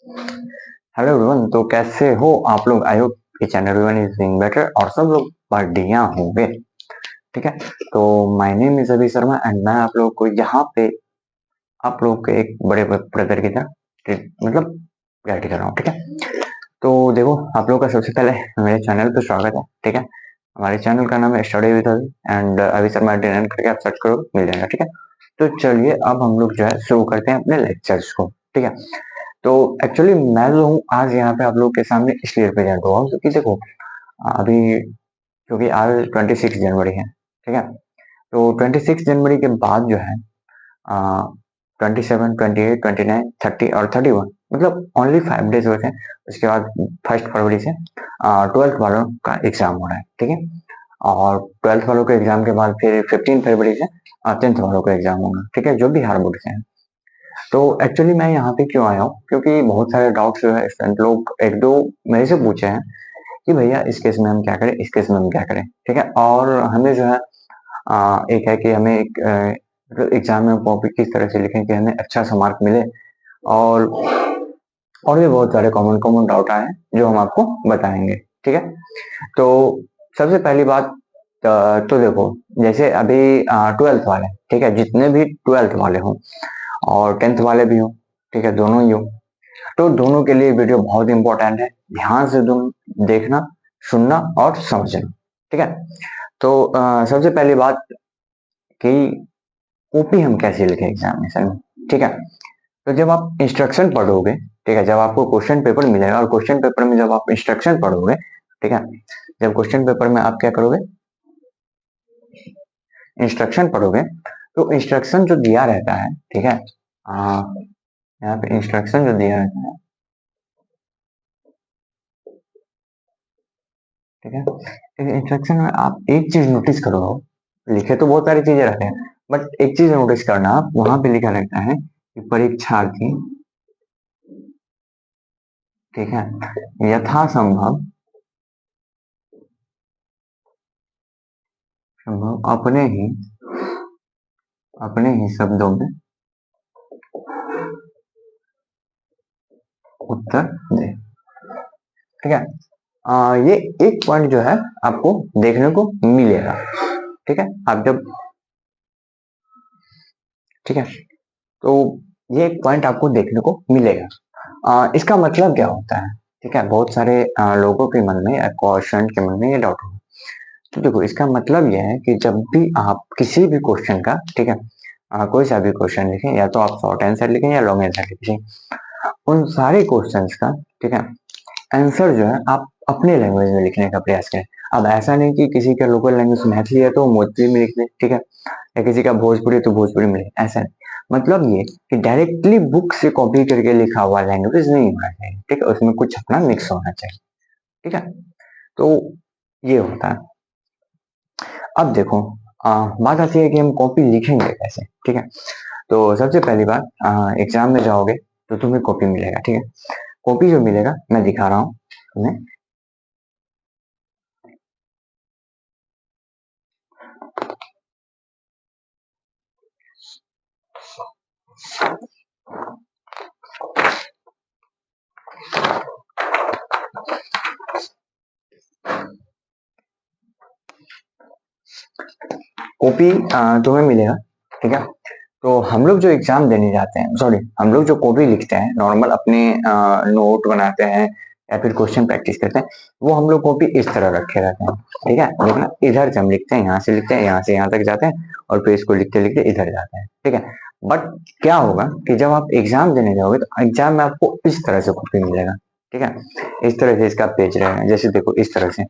Hello everyone, तो कैसे हो आप लोग? आई होप कि channel everyone is doing better और सब लोग बढ़िया होंगे। ठीक है, तो माय नेम इज अभी शर्मा एंड मैं आप लोगों को यहाँ पे आप लोगों के एक बड़े ब्रदर की तरह मतलब गाइड कर रहा हूँ। ठीक है, तो देखो आप लोगों का सबसे पहले मेरे चैनल पे स्वागत है। ठीक है, हमारे चैनल का नाम है स्टडी विद अभी एंड अभी शर्मा डिजाइन करके आप सर्च करो मिल जाएगा। ठीक है, तो चलिए अब हम लोग जो है शुरू करते हैं अपने लेक्चर्स को। ठीक है, तो एक्चुअली मैं जो हूँ आज यहाँ पे आप लोगों के सामने इसलिए प्रेजेंट हुआ हूँ क्योंकि देखो अभी क्योंकि आज 26 जनवरी है। ठीक है, तो 26 जनवरी के बाद जो है 27, 28, 29, 30 और 31 मतलब ओनली 5 डेज होते हैं। उसके बाद 1 फरवरी से 12th वालों का एग्जाम हो रहा है। ठीक है, और 12th वालों के एग्जाम के बाद फिर 15 फरवरी से 10th वालों का एग्जाम होगा। ठीक है, जो भी हार बोर्ड से हैं। तो एक्चुअली मैं यहाँ पे क्यों आया हूँ क्योंकि बहुत सारे डाउट्स जो है स्टूडेंट लोग एक दो मेरे से पूछे हैं कि भैया इस केस में हम क्या करें, इस केस में हम क्या करें। ठीक है, और हमें जो है एक है कि हमें एक मतलब एग्जाम में कॉपी किस तरह से लिखें कि हमें अच्छा सा मार्क मिले। और और भी बहुत सारे कॉमन कॉमन डाउट आए हैं जो हम आपको बताएंगे। ठीक है, तो सबसे पहली बात तो देखो जैसे अभी 12th वाले, ठीक है, जितने भी 12th वाले हों और 10th वाले भी हो, ठीक है, दोनों ही हो, तो दोनों के लिए वीडियो बहुत इंपॉर्टेंट है। ध्यान से तुम देखना, सुनना और समझना। ठीक है, तो सबसे पहली बात कि कॉपी हम कैसे लिखें एग्जामिनेशन में। ठीक है, तो जब आप इंस्ट्रक्शन पढ़ोगे, ठीक है, जब आपको क्वेश्चन पेपर मिलेगा और क्वेश्चन पेपर में जब आप इंस्ट्रक्शन पढ़ोगे, ठीक है, जब क्वेश्चन पेपर में आप क्या करोगे, इंस्ट्रक्शन पढ़ोगे, तो इंस्ट्रक्शन जो दिया रहता है, ठीक है, यहाँ पे इंस्ट्रक्शन जो दिया रहता है, ठीक है, इंस्ट्रक्शन में आप एक चीज नोटिस करो, लिखे तो बहुत सारी चीजें रहते हैं बट एक चीज नोटिस करना, आप वहां पे लिखा रहता है कि परीक्षार्थी, ठीक है, यथासंभव संभव अपने ही शब्दों में उत्तर दे। ठीक है, ये एक पॉइंट जो है आपको देखने को मिलेगा। ठीक है, आप जब, ठीक है, तो ये एक पॉइंट आपको देखने को मिलेगा। इसका मतलब क्या होता है? ठीक है, बहुत सारे लोगों के मन में, क्वेश्चन के मन में ये डाउट होगा। तो देखो इसका मतलब यह है कि जब भी आप किसी भी क्वेश्चन का, ठीक है, कोई सा भी क्वेश्चन लिखें, या तो आप शॉर्ट आंसर लिखें या लॉन्ग आंसर लिखें, उन सारे क्वेश्चंस का, ठीक है, आंसर जो है आप अपने लैंग्वेज में लिखने का प्रयास करें। अब ऐसा नहीं कि किसी का लोकल लैंग्वेज मैथिली है तो मैथिली में लिख ले, ठीक है, या किसी का भोजपुरी तो भोजपुरी में लिखे, ऐसा नहीं। मतलब ये कि डायरेक्टली बुक से कॉपी करके लिखा हुआ लैंग्वेज नहीं होना चाहिए। ठीक है, उसमें कुछ अपना मिक्स होना चाहिए। ठीक है, तो ये होता है। अब देखो बात आती है कि हम कॉपी लिखेंगे कैसे। ठीक है, तो सबसे पहली बात, एग्जाम में जाओगे तो तुम्हें कॉपी मिलेगा। ठीक है, कॉपी जो मिलेगा मैं दिखा रहा हूँ तुम्हें। कॉपी तुम्हें मिलेगा। ठीक है, तो हम लोग जो एग्जाम देने जाते हैं, सॉरी, हम लोग जो कॉपी लिखते हैं नॉर्मल अपने नोट बनाते हैं या फिर क्वेश्चन प्रैक्टिस करते हैं, वो हम लोग कॉपी इस तरह रखे रहते हैं। ठीक है, देखना इधर से हम लिखते हैं, यहाँ से लिखते हैं, यहाँ से यहाँ तक जाते हैं और फिर इसको लिखते लिखते इधर जाते हैं। ठीक है, बट क्या होगा कि जब आप एग्जाम देने जाओगे तो एग्जाम में आपको इस तरह से कॉपी मिलेगा। ठीक है, इस तरह से इसका पेज रहेगा, जैसे देखो इस तरह से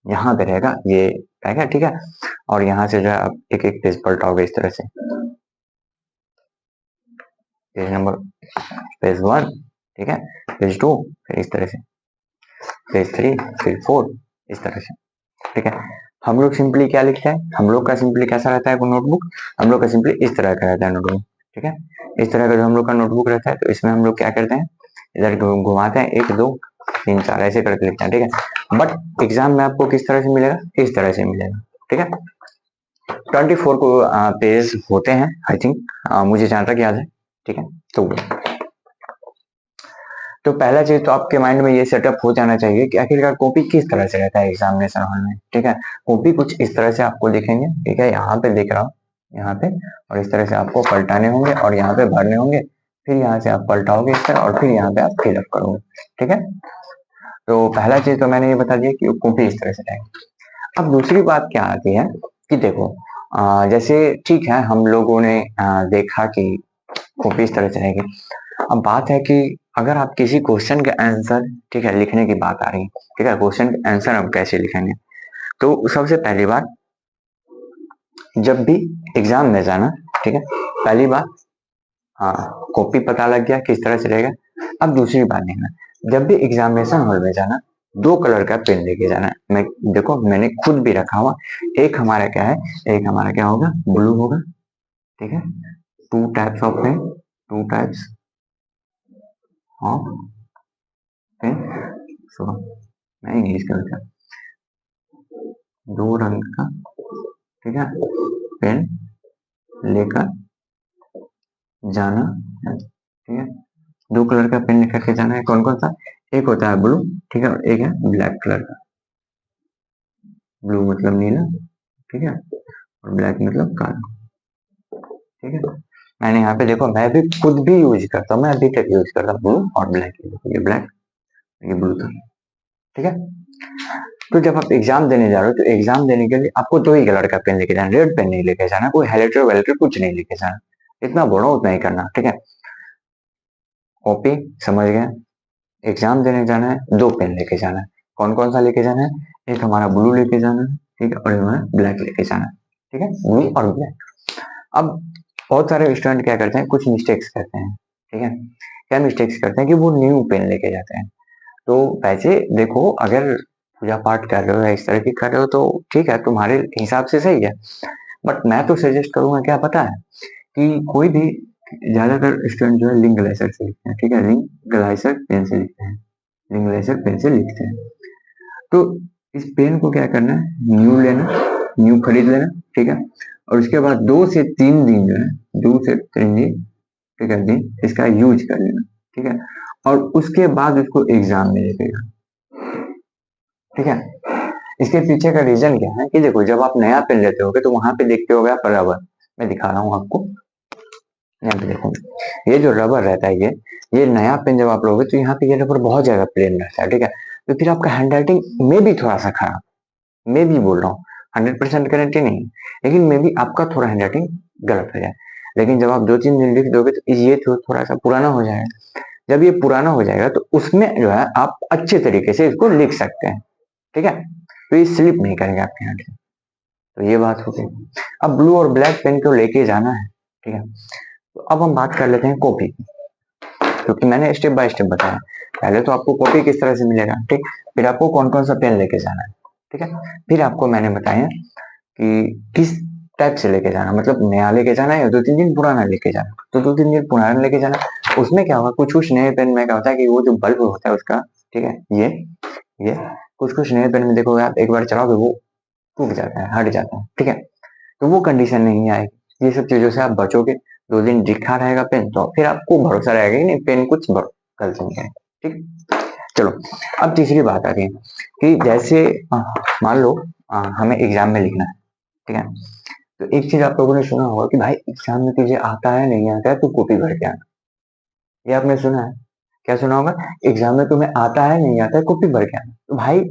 यहाँ पे रहेगा, ये रहेगा। ठीक है, और यहाँ से जो है आप एक एक पेज पलटाओगे इस तरह से, पेज नंबर, पेज 1, ठीक है, पेज 2, फिर इस तरह से पेज 3, फिर 4, इस तरह से। ठीक है, हम लोग सिंपली क्या लिखते हैं, हम लोग का सिंपली कैसा रहता है नोटबुक, हम लोग का सिंपली इस तरह का रहता है नोटबुक। ठीक है, इस तरह का जो हम लोग का नोटबुक रहता है, तो इसमें हम लोग क्या करते हैं, इधर घुमाते हैं, 1 2 3 4 ऐसे करके लिखते हैं। ठीक है, बट एग्जाम में आपको किस तरह से मिलेगा, इस तरह से मिलेगा। ठीक है, 24 को पेज होते हैं आई थिंक, मुझे जहां तक याद है। ठीक है, तो तो पहला चीज तो आपके माइंड में ये सेटअप हो जाना चाहिए कि आखिरकार कॉपी किस तरह से रहता है एग्जामिनेशन हॉल में, ठीक है। कॉपी कुछ इस तरह से आपको दिखेंगे, ठीक है, यहाँ पे दिख रहा हूँ, यहाँ पे, और इस तरह से आपको पलटाने होंगे और यहाँ पे भरने होंगे, फिर यहाँ से आप पलटाओगे इस तरह और फिर यहाँ पे आप फिलअप करोगे, ठीक है। तो पहला चीज तो मैंने ये बता दिया कि कॉपी इस तरह से रहेगी। अब दूसरी बात क्या आती है कि देखो जैसे ठीक है हम लोगों ने देखा कि कॉपी इस तरह से रहेगी। अब बात है कि अगर आप किसी क्वेश्चन के आंसर, ठीक है, लिखने की बात आ रही है, ठीक है, क्वेश्चन के आंसर हम कैसे लिखेंगे। तो सबसे पहली बात, जब भी एग्जाम में जाना, ठीक है, पहली बात, हाँ कॉपी पता लग गया किस तरह से रहेगा। अब दूसरी बात देखना, जब भी एग्जामिनेशन हॉल में जाना, दो कलर का पेन लेके जाना। मैं देखो मैंने खुद भी रखा हुआ, एक हमारा क्या है, एक हमारा क्या होगा, ब्लू होगा, ठीक है। Two types of pen, two types of pen, so मैं इंग्लिश का लिखा, दो रंग का, ठीक है, पेन लेकर जाना है, ठीक है। दो कलर का पेन लेकर के जाना है, कौन कौन सा, एक होता है ब्लू, ठीक है, और एक है ब्लैक कलर का। ब्लू मतलब नीला, ठीक है, और ब्लैक मतलब काला, ठीक है। मैंने यहाँ पे देखो मैं भी खुद भी यूज करता हूँ, मैं अभी तक यूज करता हूँ ब्लू और ब्लैक, ये ब्लैक ये ब्लू था, ठीक है। तो जब आप एग्जाम देने जा रहे हो तो एग्जाम देने के लिए आपको दो ही कलर का पेन लेके जाना, रेड पेन नहीं लेके जाना, कोई हाइलाइटर वाइलाइटर कुछ नहीं लेके जाना, इतना बड़ा उतना ही करना, ठीक है। कॉपी समझ गए, एग्जाम देने जाना है, दो पेन लेके जाना है, कौन कौन सा लेके जाना है, एक हमारा ब्लू लेके जाना है, ठीक है, और एक हमारा ब्लैक लेके जाना है, ठीक है, ब्लू और ब्लैक। अब बहुत सारे स्टूडेंट क्या करते हैं, कुछ मिस्टेक्स करते हैं, ठीक है। क्या मिस्टेक्स करते हैं कि वो न्यू पेन लेके जाते हैं। तो वैसे देखो अगर पूजा पाठ कर रहे हो या इस तरह की कर रहे हो तो ठीक है, तुम्हारे हिसाब से सही है, बट मैं तो सजेस्ट करूंगा क्या पता है कि कोई भी, ज्यादातर स्टूडेंट जो है लिंक ग्लाइसर से लिखते हैं, ठीक है, लिंक ग्लाइसर पेन से लिखते हैं, लिंक ग्लाइसर पेन से लिखते हैं। तो इस पेन को क्या करना है, न्यू लेना, न्यू खरीद लेना, ठीक है, और उसके बाद 2 से 3 दिन जो है, 2 से 3 दिन, ठीक है, दिन इसका यूज कर लेना, ठीक है, और उसके बाद उसको एग्जाम में लेके जाना, ठीक है। इसके पीछे का रीजन क्या है कि देखो जब आप नया पेन लेते होगे तो वहां पे देखते होगे आप रबर, मैं दिखा रहा हूँ आपको, यहाँ पे देखो ये जो रबर रहता है, ये नया पेन जब आप लोगे तो यहाँ पे ये रबर बहुत ज्यादा प्लेन रहता है, ठीक है। तो फिर आपका हैंड राइटिंग में भी थोड़ा सा खराब, मैं भी बोल रहा हूँ, 100% गारंटी नहीं, लेकिन मे भी आपका थोड़ा हैंड राइटिंग गलत हो जाए। लेकिन जब आप 2-3 दिन लिख दोगे तो ये थोड़ा सा पुराना हो जाएगा। जब ये पुराना हो जाएगा तो उसमें जो है आप अच्छे तरीके से इसको लिख सकते हैं, ठीक है। तो ये स्लिप नहीं करेगा आपके हाथ से, तो ये बात हो गई। अब ब्लू और ब्लैक पेन को लेके जाना है, ठीक है। तो अब हम बात कर लेते हैं कॉपी, क्योंकि मैंने स्टेप बाय स्टेप बताया। पहले तो आपको कॉपी किस तरह से मिलेगा, ठीक, फिर आपको कौन कौन सा पेन लेके जाना है, ठीक है, फिर आपको मैंने बताया कि किस टाइप से लेके जाना, मतलब नया लेके जाना है या 2-3 दिन पुराना लेके जाना। तो 2-3 दिन पुराना लेके जाना, उसमें क्या होगा, कुछ कुछ नए पेन में क्या होता है कि वो जो बल्ब होता है उसका, ठीक है, ये कुछ कुछ नए पेन में देखोगे आप एक बार चलाओगे वो टूट जाता है, हट जाता है, ठीक है। तो वो कंडीशन नहीं आएगी, ये सब चीजों से आप बचोगे। 2 दिन दिखा रहेगा पेन तो फिर आपको भरोसा रहेगा कि नहीं पेन कुछ गलत नहीं है, ठीक। चलो अब तीसरी बात आ गई कि जैसे मान लो हमें एग्जाम में लिखना है, ठीक है। तो एक चीज आप लोगों ने सुना होगा कि भाई एग्जाम में तुझे आता है नहीं आता है तो कॉपी भर के आना, ये आपने सुना है, क्या सुना होगा, एग्जाम में तुम्हें आता है नहीं आता है कॉपी भर के आना। तो भाई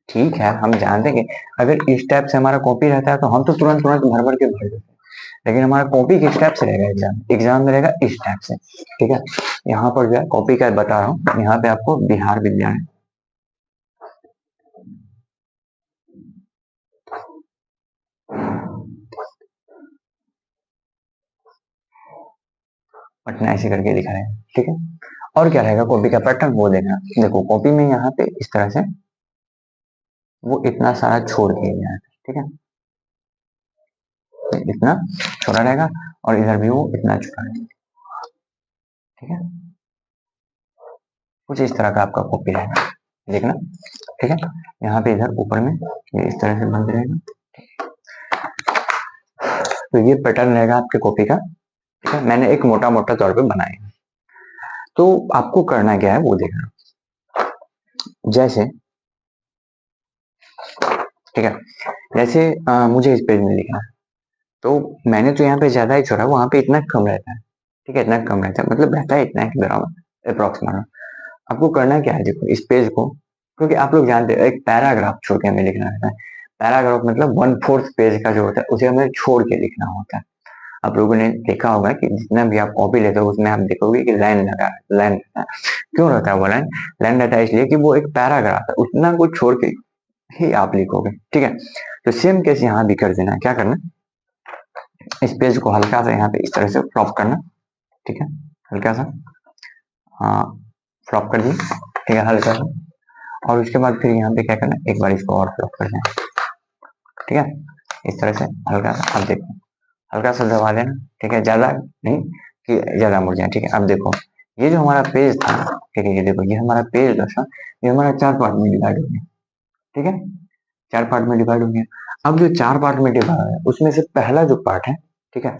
ठीक है हम जानते हैं कि अगर इस टाइप से हमारा कॉपी रहता है तो हम तो तुरंत तुरंत भर भर के भर देते हैं, लेकिन हमारा कॉपी किस टाइप से रहेगा, एग्जाम में रहेगा इस टाइप से, ठीक है। यहाँ पर जो है कॉपी का बता रहा हूँ, यहाँ पे आपको बिहार विद्यालय पटना ऐसे करके लिखा रहेगा, ठीक है। और क्या रहेगा कॉपी का पैटर्न वो देखना, देखो कॉपी में यहाँ पे इस तरह से वो इतना सारा छोड़ दिया गया है, ठीक है, इतना छोटा रहेगा और इधर भी वो इतना छोटा रहेगा, ठीक है। कुछ इस तरह का आपका कॉपी रहेगा, देखना, ठीक है। यहाँ पे इधर ऊपर में ये इस तरह से बंद रहेगा, तो ये पैटर्न रहेगा आपके कॉपी का, ठीक है। मैंने एक मोटा मोटा तौर पे बनाया, तो आपको करना क्या है वो देखना। जैसे ठीक है, जैसे मुझे इस पेज में लिखना है, तो मैंने तो यहाँ पे ज्यादा ही छोड़ा, वहां पे इतना कम रहता है। ठीक है, इतना कम रहता है, मतलब रहता है इतना के बराबर अप्रोक्स मानो। आपको करना क्या है, देखो इस पेज को, क्योंकि आप लोग जानते हो एक पैराग्राफ छोड़ के हमें लिखना रहता है। पैराग्राफ मतलब 1/4 पेज का जो होता है उसे हमें छोड़ के लिखना होता है। आप लोगों ने देखा होगा कि जितना भी आप कॉपी लेते हो उसमें आप देखोगे कि लाइन लगा लाइन रहता है। क्यों रहता है वो लाइन? लाइन रहता है इसलिए कि वो एक पैराग्राफ है, उतना को छोड़ के ही आप लिखोगे। ठीक है, तो सेम केस यहाँ भी कर देना है। क्या करना, इस पेज को हल्का सा यहाँ पे इस तरह से फ्लॉप करना। ठीक है, हल्का सा, हाँ फ्लॉप कर दिए। ठीक है, हल्का सा, और उसके बाद फिर यहाँ पे क्या करना, एक बार इसको और फ्लॉप कर देना। ठीक है, इस तरह से हल्का सा, अब देखो हल्का सा दबा देना। ठीक है, ज्यादा नहीं कि ज्यादा मुड़ जाए। ठीक है, अब देखो ये जो हमारा पेज था, ठीक है, ये देखो ये हमारा पेज जो था ये हमारा 4 पार्ट में डिवाइड हो गया। ठीक है, 4 पार्ट में डिवाइड हो गया। अब जो 4 पार्ट में डिवाइड है उसमें से पहला जो पार्ट है, ठीक है,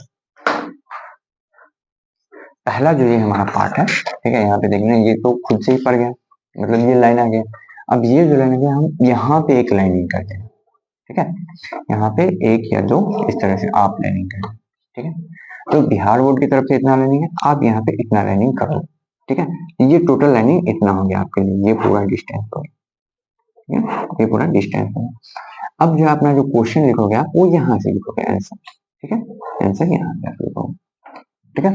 पहला जो ये हमारा पार्ट है, ठीक है, यहाँ पे देखना ये तो खुद से ही पड़ गया, मतलब ये लाइन आ गया। अब ये जो लाइन आ गया, हम यहाँ पे एक लाइनिंग कर देंगे। ठीक है, यहाँ पे एक या दो इस तरह से आप लाइनिंग करें। ठीक है, तो बिहार बोर्ड की तरफ से इतना लाइनिंग है, आप यहाँ पे इतना लाइनिंग करो। ठीक है, ये टोटल लाइनिंग इतना हो गया आपके लिए, ये पूरा डिस्टेंस हो गया, ये पूरा डिस्टेंस हो गया। अब जो अपना जो क्वेश्चन लिखोगे आप वो यहाँ से लिखोगे आंसर। ठीक है, आंसर यहाँ से लिखोगे। ठीक है,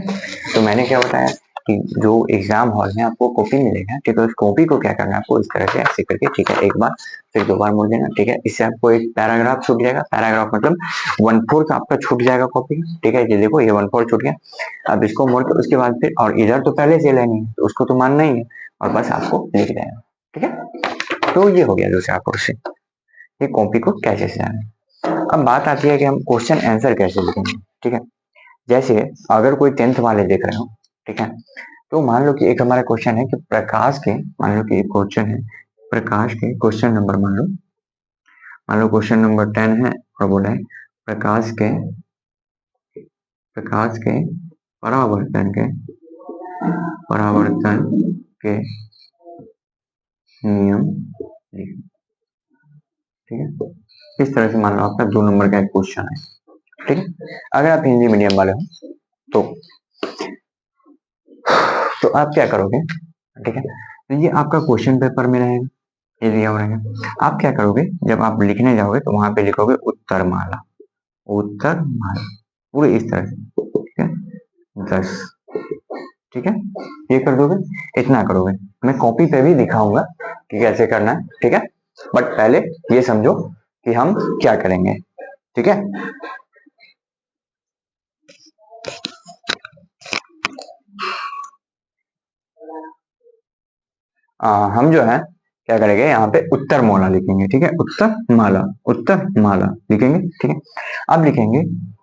तो मैंने क्या बताया कि जो एग्जाम हॉल में आपको कॉपी मिलेगा, ठीक है, उस कॉपी को क्या करना है आपको इस तरह से ऐसे करके, ठीक है, एक बार फिर 2 बार मोड़ देना। ठीक है, इससे आपको एक पैराग्राफ छूट जाएगा। पैराग्राफ मतलब 1/4 आपका छूट जाएगा कॉपी। ठीक है, ये देखो ये 1/4 छूट गया। अब इसको मोड़ के उसके बाद फिर, और इधर तो पहले से लाइन है तो उसको तो मानना ही है, और बस आपको लिख देना। ठीक है, तो ये हो गया दूसरा क्वेश्चन, ये कॉपी को कैसे सजाना है। अब बात आती है कि हम क्वेश्चन आंसर कैसे लिखेंगे। ठीक है, जैसे अगर कोई 10th वाले देख रहे हो, ठीक है, तो मान लो कि एक हमारा क्वेश्चन है कि प्रकाश के, मान लो कि एक क्वेश्चन है प्रकाश के, क्वेश्चन नंबर मान लो क्वेश्चन नंबर 10 है, और बोला है प्रकाश के परावर्तन के परावर्तन के नियम लिखें। ठीक है, इस तरह से मान लो आपका 2 नंबर का एक क्वेश्चन है। ठीक है, अगर आप हिंदी मीडियम वाले हो तो आप क्या करोगे, ठीक है, तो ये आपका क्वेश्चन पेपर में रहेगा, ये दिया हुआ रहेगा। आप क्या करोगे, जब आप लिखने जाओगे तो वहां पे लिखोगे उत्तरमाला, उत्तरमाला पूरे इस तरह से। ठीक है, 10। ठीक है, ये कर दोगे, इतना करोगे। मैं कॉपी पे भी दिखाऊंगा कि कैसे करना है। ठीक है, बट पहले ये समझो कि हम क्या करेंगे। ठीक है, हम जो है क्या करेंगे, यहाँ पे उत्तर माला लिखेंगे। ठीक है, उत्तर माला लिखेंगे। ठीक है, अब लिखेंगे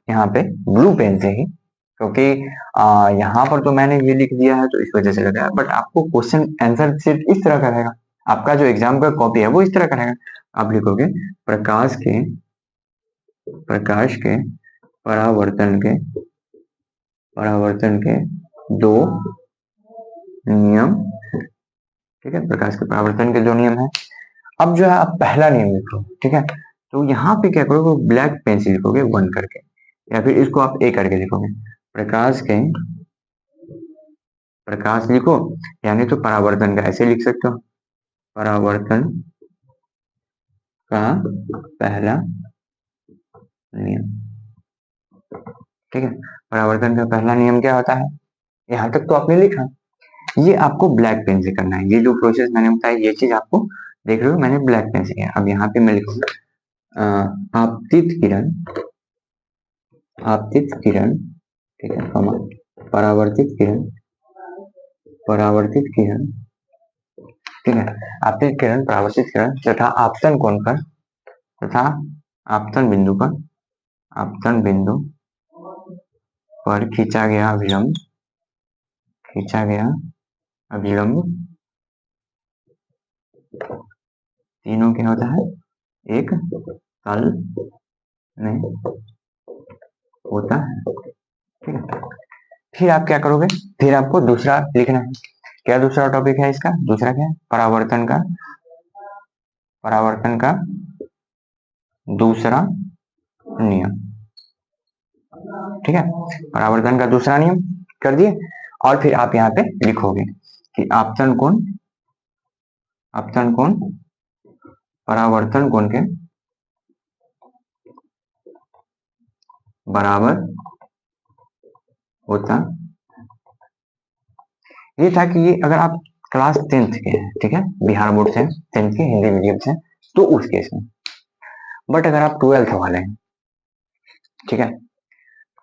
यहाँ पे ब्लू पेन से ही, क्योंकि यहाँ पर तो मैंने ये लिख दिया है तो इस वजह से लगा है, बट आपको क्वेश्चन आंसर सिर्फ इस तरह का रहेगा। आपका जो एग्जाम का कॉपी है वो इस तरह का रहेगा। आप लिखोगे प्रकाश के परावर्तन के दो नियम। ठीक है, प्रकाश के परावर्तन के 2 नियम है। अब जो है आप पहला नियम लिखो। ठीक है, तो यहाँ पे क्या करोगे, ब्लैक पेन से लिखोगे 1 करके, या फिर इसको आप ए करके लिखोगे। प्रकाश लिखो, यानी तो परावर्तन का ऐसे लिख सकते हो, परावर्तन का पहला नियम। ठीक है, परावर्तन का पहला नियम क्या होता है, यहाँ तक तो आपने लिखा। ये आपको ब्लैक पेन से करना है। ये जो प्रोसेस मैंने बताया ये चीज आपको देख रहे हो मैंने ब्लैक पेन से किया। अब यहाँ पे मैं लिखूंगा आपतित किरण, ठीक है, कमा परावर्तित किरण। ठीक है, आपतित किरण, परावर्तित किरण तथा तथा आपतन बिंदु पर खींचा गया अभिलंब तीनों क्या होता है, एक तल में होता है। ठीक है, फिर आप क्या करोगे, फिर आपको दूसरा लिखना है। क्या दूसरा टॉपिक है इसका? दूसरा क्या है? परावर्तन का दूसरा नियम। ठीक है, परावर्तन का दूसरा नियम कर दिए। और फिर आप यहाँ पे लिखोगे कि आपतन कोण परावर्तन कोण के बराबर होता। ये था कि ये अगर आप क्लास 10th के हैं, ठीक है, बिहार बोर्ड से 10th के हिंदी मीडियम से, तो उस केस में। बट अगर आप 12th वाले हैं, ठीक है,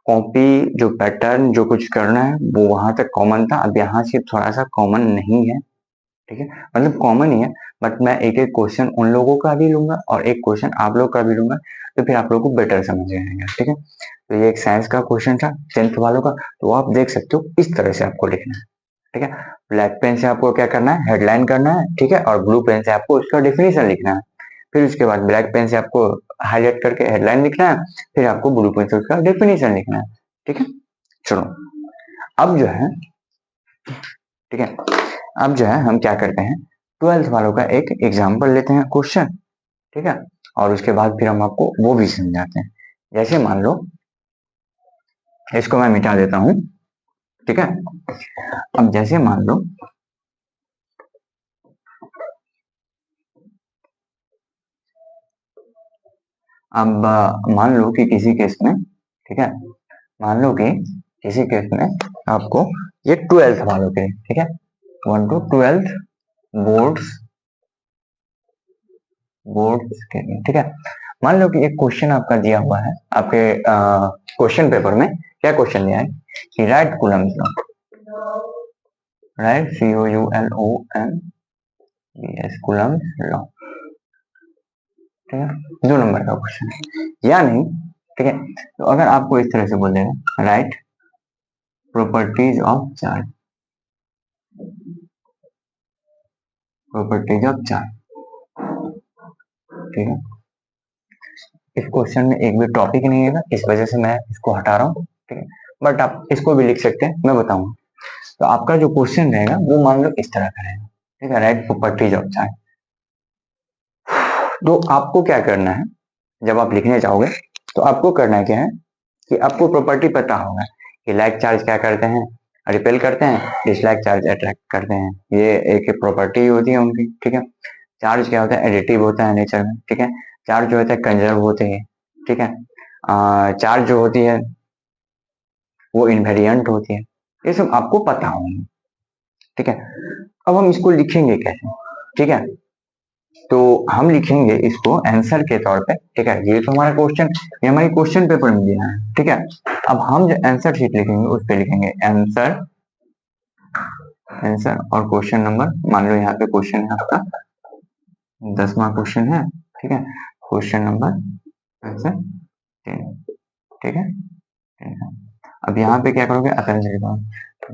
कॉपी जो पैटर्न जो कुछ करना है वो वहां तक कॉमन था, अब यहाँ से थोड़ा सा कॉमन नहीं है। ठीक है, मतलब कॉमन ही है, बट मैं एक एक क्वेश्चन उन लोगों का भी लूंगा और एक क्वेश्चन आप लोग का भी लूंगा, तो फिर आप लोगों को बेटर समझ आएगा। ठीक है, तो ये एक साइंस का क्वेश्चन था 10th वालों का, तो आप देख सकते हो इस तरह से आपको लिखना है। ठीक है, ब्लैक पेन से आपको क्या करना है? हेडलाइन करना है। ठीक है, और ब्लू पेन से आपको उसका डेफिनेशन लिखना है। फिर उसके बाद ब्लैक पेन से आपको हाईलाइट करके हेडलाइन लिखना है, फिर आपको ब्लू पेन से उसका डेफिनेशन लिखना है। ठीक है, चलो अब जो है, ठीक है, अब जो है हम क्या करते हैं, 12th वालों का एक एग्जाम्पल लेते हैं क्वेश्चन। ठीक है, और उसके बाद फिर हम आपको वो भी समझाते हैं। जैसे मान लो, इसको मैं मिटा देता हूं। ठीक है, अब जैसे मान लो, अब मान लो कि किसी केस में, ठीक है, मान लो कि किसी केस में आपको ये 12th वालों के, ठीक है, 1 to 12th बोर्ड्स के लिए। ठीक है, मान लो कि एक क्वेश्चन आपका दिया हुआ है आपके क्वेश्चन पेपर में। क्या क्वेश्चन दिया है कि right Coulomb's law, right COULOMBS Coulomb's law. ठीक है, 2 नंबर का क्वेश्चन है या नहीं? ठीक है, तो अगर आपको इस तरह से बोल देगा राइट प्रॉपर्टीज ऑफ चार्ज, ठीक है, इस क्वेश्चन में एक भी टॉपिक नहीं है, इस वजह से मैं इसको हटा रहा हूँ। ठीक है, बट आप इसको भी लिख सकते हैं, मैं बताऊंगा। तो आपका जो क्वेश्चन रहेगा वो मान लो इस तरह का रहेगा। ठीक है, राइट प्रॉपर्टीज ऑफ चार्ज। तो आपको क्या करना है, जब आप लिखने जाओगे तो आपको करना क्या है कि आपको प्रॉपर्टी पता होगा कि लाइक चार्ज क्या करते हैं, रिपेल करते हैं, डिसलाइक चार्ज अट्रैक्ट करते हैं। ये एक प्रॉपर्टी होती है उनकी। ठीक है, चार्ज क्या होता है? एडिटिव होता है नेचर में। ठीक है, चार्ज जो होता है कंजर्व होते हैं। ठीक है, चार्ज जो होती है वो इनवेरिएंट होती है। ये सब आपको पता होगा। ठीक है, अब हम इसको लिखेंगे कैसे? ठीक है, तो हम लिखेंगे इसको आंसर के तौर पे। ठीक है, ये तो हमारा क्वेश्चन, ये हमारी क्वेश्चन पेपर में दिया है। ठीक है, अब हम जो आंसर शीट लिखेंगे उस पे लिखेंगे आंसर, और क्वेश्चन नंबर। मान लो यहाँ पे क्वेश्चन है आपका 10वां क्वेश्चन है। ठीक है, क्वेश्चन नंबर आंसर 10। ठीक है, अब यहाँ पे क्या करोगे?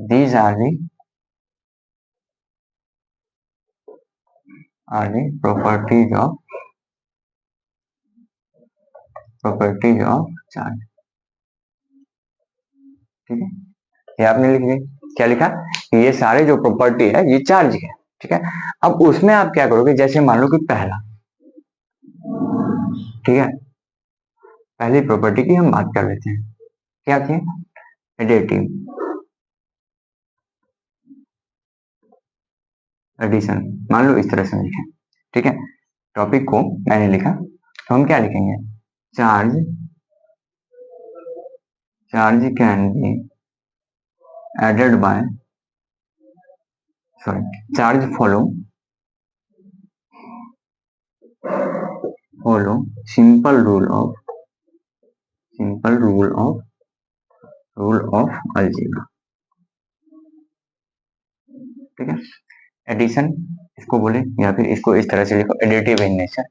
These are the properties of charge. ठीक है, ये आपने लिख दिया। क्या लिखा कि ये सारे जो प्रॉपर्टी है ये चार्ज है। ठीक है, अब उसमें आप क्या करोगे? जैसे मान लो कि पहला, ठीक है, पहली प्रॉपर्टी की हम बात कर लेते हैं। क्या थी? Additive addition. मान लो इस तरह से लिखें। ठीक है, टॉपिक को मैंने लिखा, तो हम क्या लिखेंगे? Charge can be added by, sorry, charge follow simple rule of algebra. ठीक है, एडिशन इसको बोले, या फिर इसको इस तरह से लिखो एडिटिव इन नेचर।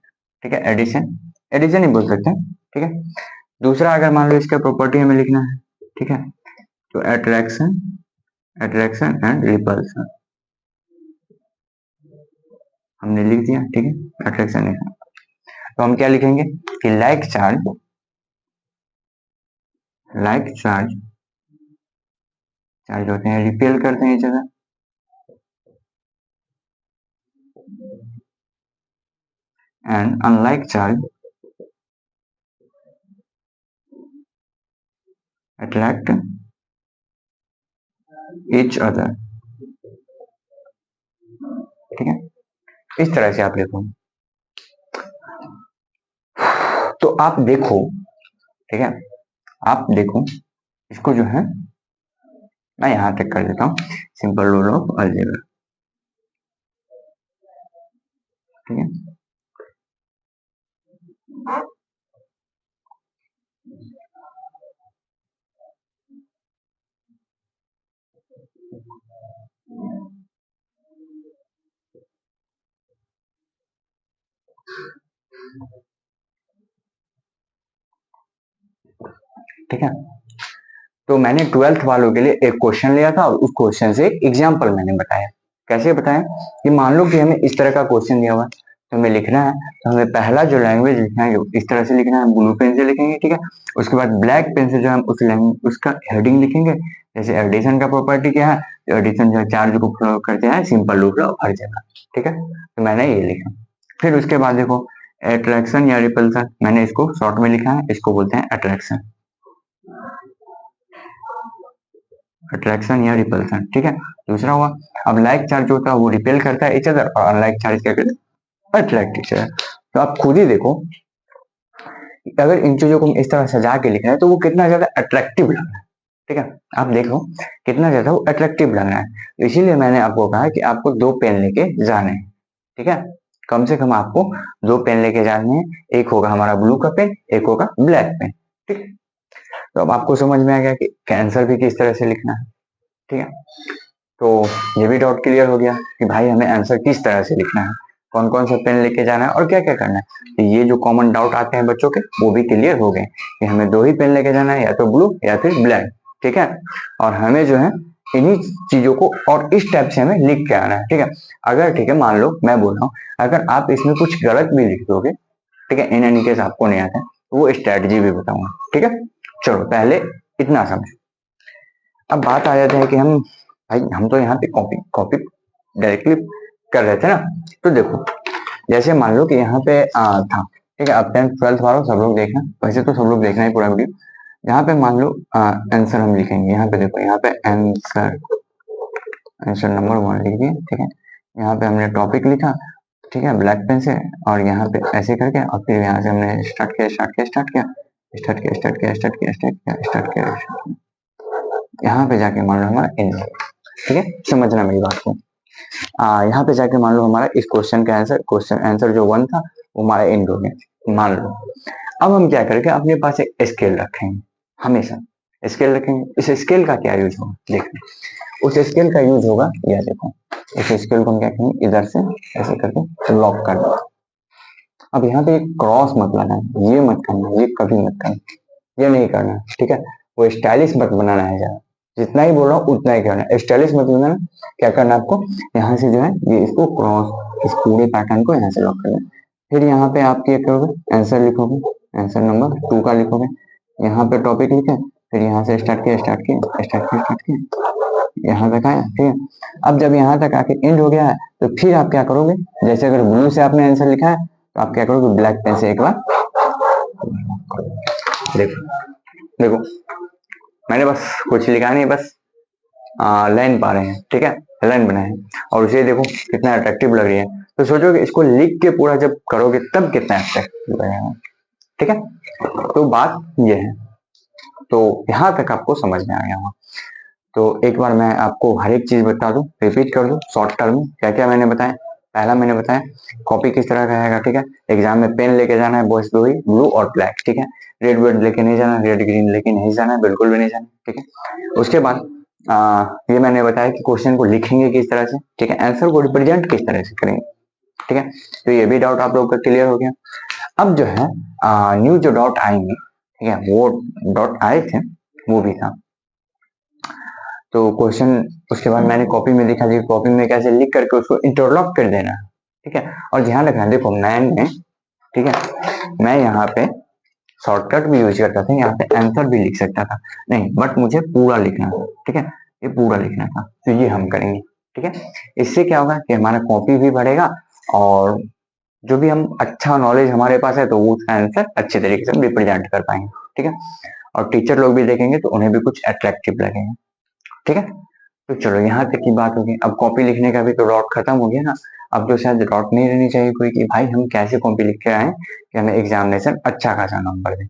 ठीक है, एडिशन ही बोल सकते हैं। ठीक है, दूसरा अगर मान लो इसका प्रॉपर्टी हमें लिखना है। ठीक है, तो अट्रैक्शन एंड रिपल्सन हमने लिख दिया। ठीक है, अट्रैक्शन, तो हम क्या लिखेंगे कि लाइक चार्ज होते हैं रिपेल करते हैं इस जगह। and unlike charge attract each other। ठीक है, इस तरह से आप लिखो। तो आप देखो, ठीक है, आप देखो इसको जो है मैं यहां तक कर देता हूँ, सिंपल रूल ऑफ अलजेब्रा। ठीक है, ठीक है। तो मैंने 12th वालों के लिए एक क्वेश्चन लिया था और उस क्वेश्चन से एक एग्जाम्पल मैंने बताया। कैसे बताया कि मान लो कि हमें इस तरह का क्वेश्चन दिया हुआ है, तो हमें लिखना है, तो हमें पहला जो लैंग्वेज लिखना है इस तरह से लिखना है, ब्लू पेन से लिखेंगे। ठीक है, उसके बाद ब्लैक पेन से जो हम उस लैंग्वेज उसका हेडिंग लिखेंगे। जैसे एडिशन का प्रॉपर्टी क्या है, तो एडिशन जो चार्ज को फ्लो करते हैं सिंपल रूल ऑफ हर जगह। ठीक है, तो मैंने ये लिखा। फिर उसके बाद देखो अट्रैक्शन या रिपल्सन, मैंने इसको शॉर्ट में लिखा है, इसको बोलते हैं अट्रैक्शन, अट्रैक्शन या रिपल्सन। ठीक है, दूसरा हुआ अब लाइक चार्ज होता है वो रिपेल करता है इच अदर, और अनलाइक चार्ज क्या करता है, अट्रैक्ट इच अदर। तो आप खुद ही देखो अगर इन चीजों को इस तरह सजा के लिखना है तो वो कितना ज्यादा अट्रैक्टिव लग रहा है। ठीक है, आप देखो कितना ज्यादा वो अट्रैक्टिव लग रहा है। तो इसीलिए मैंने आपको कहा कि आपको 2 पेन लेके जाने हैं। ठीक है, कम से कम आपको 2 पेन लेके जाने हैं, एक होगा हमारा ब्लू का पेन, एक होगा ब्लैक पेन। ठीक है, तो अब आपको समझ में आ गया कि आंसर भी किस तरह से लिखना है। ठीक है, तो ये भी डाउट क्लियर हो गया कि भाई हमें आंसर किस तरह से लिखना है, कौन कौन सा पेन लेके जाना है और क्या क्या करना है। तो ये जो कॉमन डाउट आते हैं बच्चों के वो भी क्लियर हो गए कि हमें 2 ही पेन लेके जाना है, या तो ब्लू या फिर ब्लैक। ठीक है, और हमें जो है इन्हीं चीजों को और इस टाइप से हमें लिख के आना है। ठीक है, अगर ठीक है मान लो मैं बोल रहा हूँ अगर आप इसमें कुछ गलत भी लिख दोगे, ठीक है, इन एनी केस आपको नहीं आता है तो वो स्ट्रेटजी भी बताऊंगा। ठीक है, चलो पहले इतना समझ। अब बात आ जाती है कि हम तो यहाँ पे कॉपी कॉपी डायरेक्टली कर रहे थे ना। तो देखो जैसे मान लो कि यहाँ पे था, ठीक है, अब 10th 12th वालों सब लोग देखना, वैसे तो सब लोग देखना ही पूरा वीडियो। यहाँ पे मान लो आंसर हम लिखेंगे, यहाँ पे देखो यहाँ पे आंसर, आंसर नंबर 1 लिख दिए। ठीक है, यहाँ पे हमने टॉपिक लिखा, ठीक है, ब्लैक पेन से, और यहाँ पे ऐसे करके, और फिर यहाँ से हमने स्टार्ट किया स्टार्ट किया स्टार्ट किया स्टार्ट किया स्टार्ट किया स्टार्ट किया स्टार्ट किया स्टार्ट किया, यहाँ पे जाके मान लो हमारा एंड हो गया। ठीक है, समझना मेरी बात को। यहाँ पे जाके मान लो हमारा इस क्वेश्चन का आंसर, क्वेश्चन आंसर जो 1 था वो हमारा एंड हो गया मान लो। अब हम क्या करेंगे, अपने पास एक स्केल रखेंगे, हमेशा स्केल रखेंगे। इस स्केल का क्या यूज होगा देखो, उस स्केल का यूज होगा यह देखो, उस स्केल को हम क्या करेंगे इधर से ऐसे करके लॉक कर दो। अब यहाँ पे क्रॉस मत लगाना, ये मत करना, ये कभी मत करना, ये नहीं करना। ठीक है, वो स्टाइलिश मत बनाना है ज्यादा, जितना ही बोल रहा हूँ उतना ही करना, स्टाइलिश मत बनाना। क्या करना आपको, यहाँ से जो है ये इसको क्रॉस, इस पूरे पैटर्न को यहाँ से लॉक करना। फिर यहाँ पे आप क्या करोगे, आंसर लिखोगे, आंसर नंबर 2 का लिखोगे, यहाँ पे टॉपिक लिखे, फिर यहाँ से स्टार्ट किया स्टार्ट किया स्टार्ट किया स्टार्ट किया, यहाँ तक आया। ठीक है, अब जब यहाँ तक आके एंड हो गया है तो फिर आप क्या करोगे, जैसे अगर ब्लू से आपने आंसर लिखा है तो आप क्या करोगे, ब्लैक पेन से एक बार देखो, देखो मैंने बस कुछ लिखा नहीं, बस लाइन पा रहे हैं। ठीक है, लाइन बनाए हैं और उसे देखो कितना अट्रैक्टिव लग रही है। तो सोचो कि इसको लिख के पूरा जब करोगे तब कितना अट्रैक्टिव लगेगा। ठीक है, तो बात ये है, तो यहाँ तक आपको समझ में आ गया होगा। तो एक बार मैं आपको हर एक चीज बता दूं, रिपीट कर दूं शॉर्ट टर्म में क्या क्या मैंने बताया। पहला मैंने बताया कॉपी किस तरह का रहेगा। ठीक है, एग्जाम में पेन लेके जाना है बॉयज, ब्लू और ब्लैक। ठीक है, रेड वेड लेके नहीं जाना, रेड ग्रीन लेके नहीं जाना, बिल्कुल भी नहीं जाना। ठीक है, उसके बाद ये मैंने बताया कि क्वेश्चन को लिखेंगे किस तरह से, ठीक है, आंसर को रिप्रेजेंट किस तरह से करेंगे। ठीक है, तो ये भी डाउट आप लोग का क्लियर हो गया। अब जो है न्यू जो डाउट आएंगे, ठीक है, वो डाउट आए थे वो भी था। तो क्वेश्चन उसके बाद मैंने कॉपी में लिखा जी, कॉपी में कैसे लिख करके उसको इंटरलॉक कर देना। ठीक है, और ध्यान रखना, देखो मैंने, ठीक है, मैं यहाँ पे शॉर्टकट भी यूज करता था, यहाँ पे आंसर भी लिख सकता था, नहीं बट मुझे पूरा लिखना था। ठीक है, ये पूरा लिखना था, तो ये हम करेंगे। ठीक है, इससे क्या होगा कि हमारा कॉपी भी बढ़ेगा और जो भी हम अच्छा नॉलेज हमारे पास है तो वो उसका आंसर अच्छे तरीके से हम रिप्रेजेंट कर पाएंगे, ठीक है। और टीचर लोग भी देखेंगे तो उन्हें भी कुछ अट्रैक्टिव लगेगा, ठीक है। तो चलो यहाँ तक की बात होगी। अब कॉपी लिखने का भी तो डॉट खत्म हो गया ना। अब तो शायद डॉट नहीं रहनी चाहिए कोई कि भाई हम कैसे कॉपी लिख के आए कि हमें एग्जामिनेशन अच्छा खासा नंबर दे।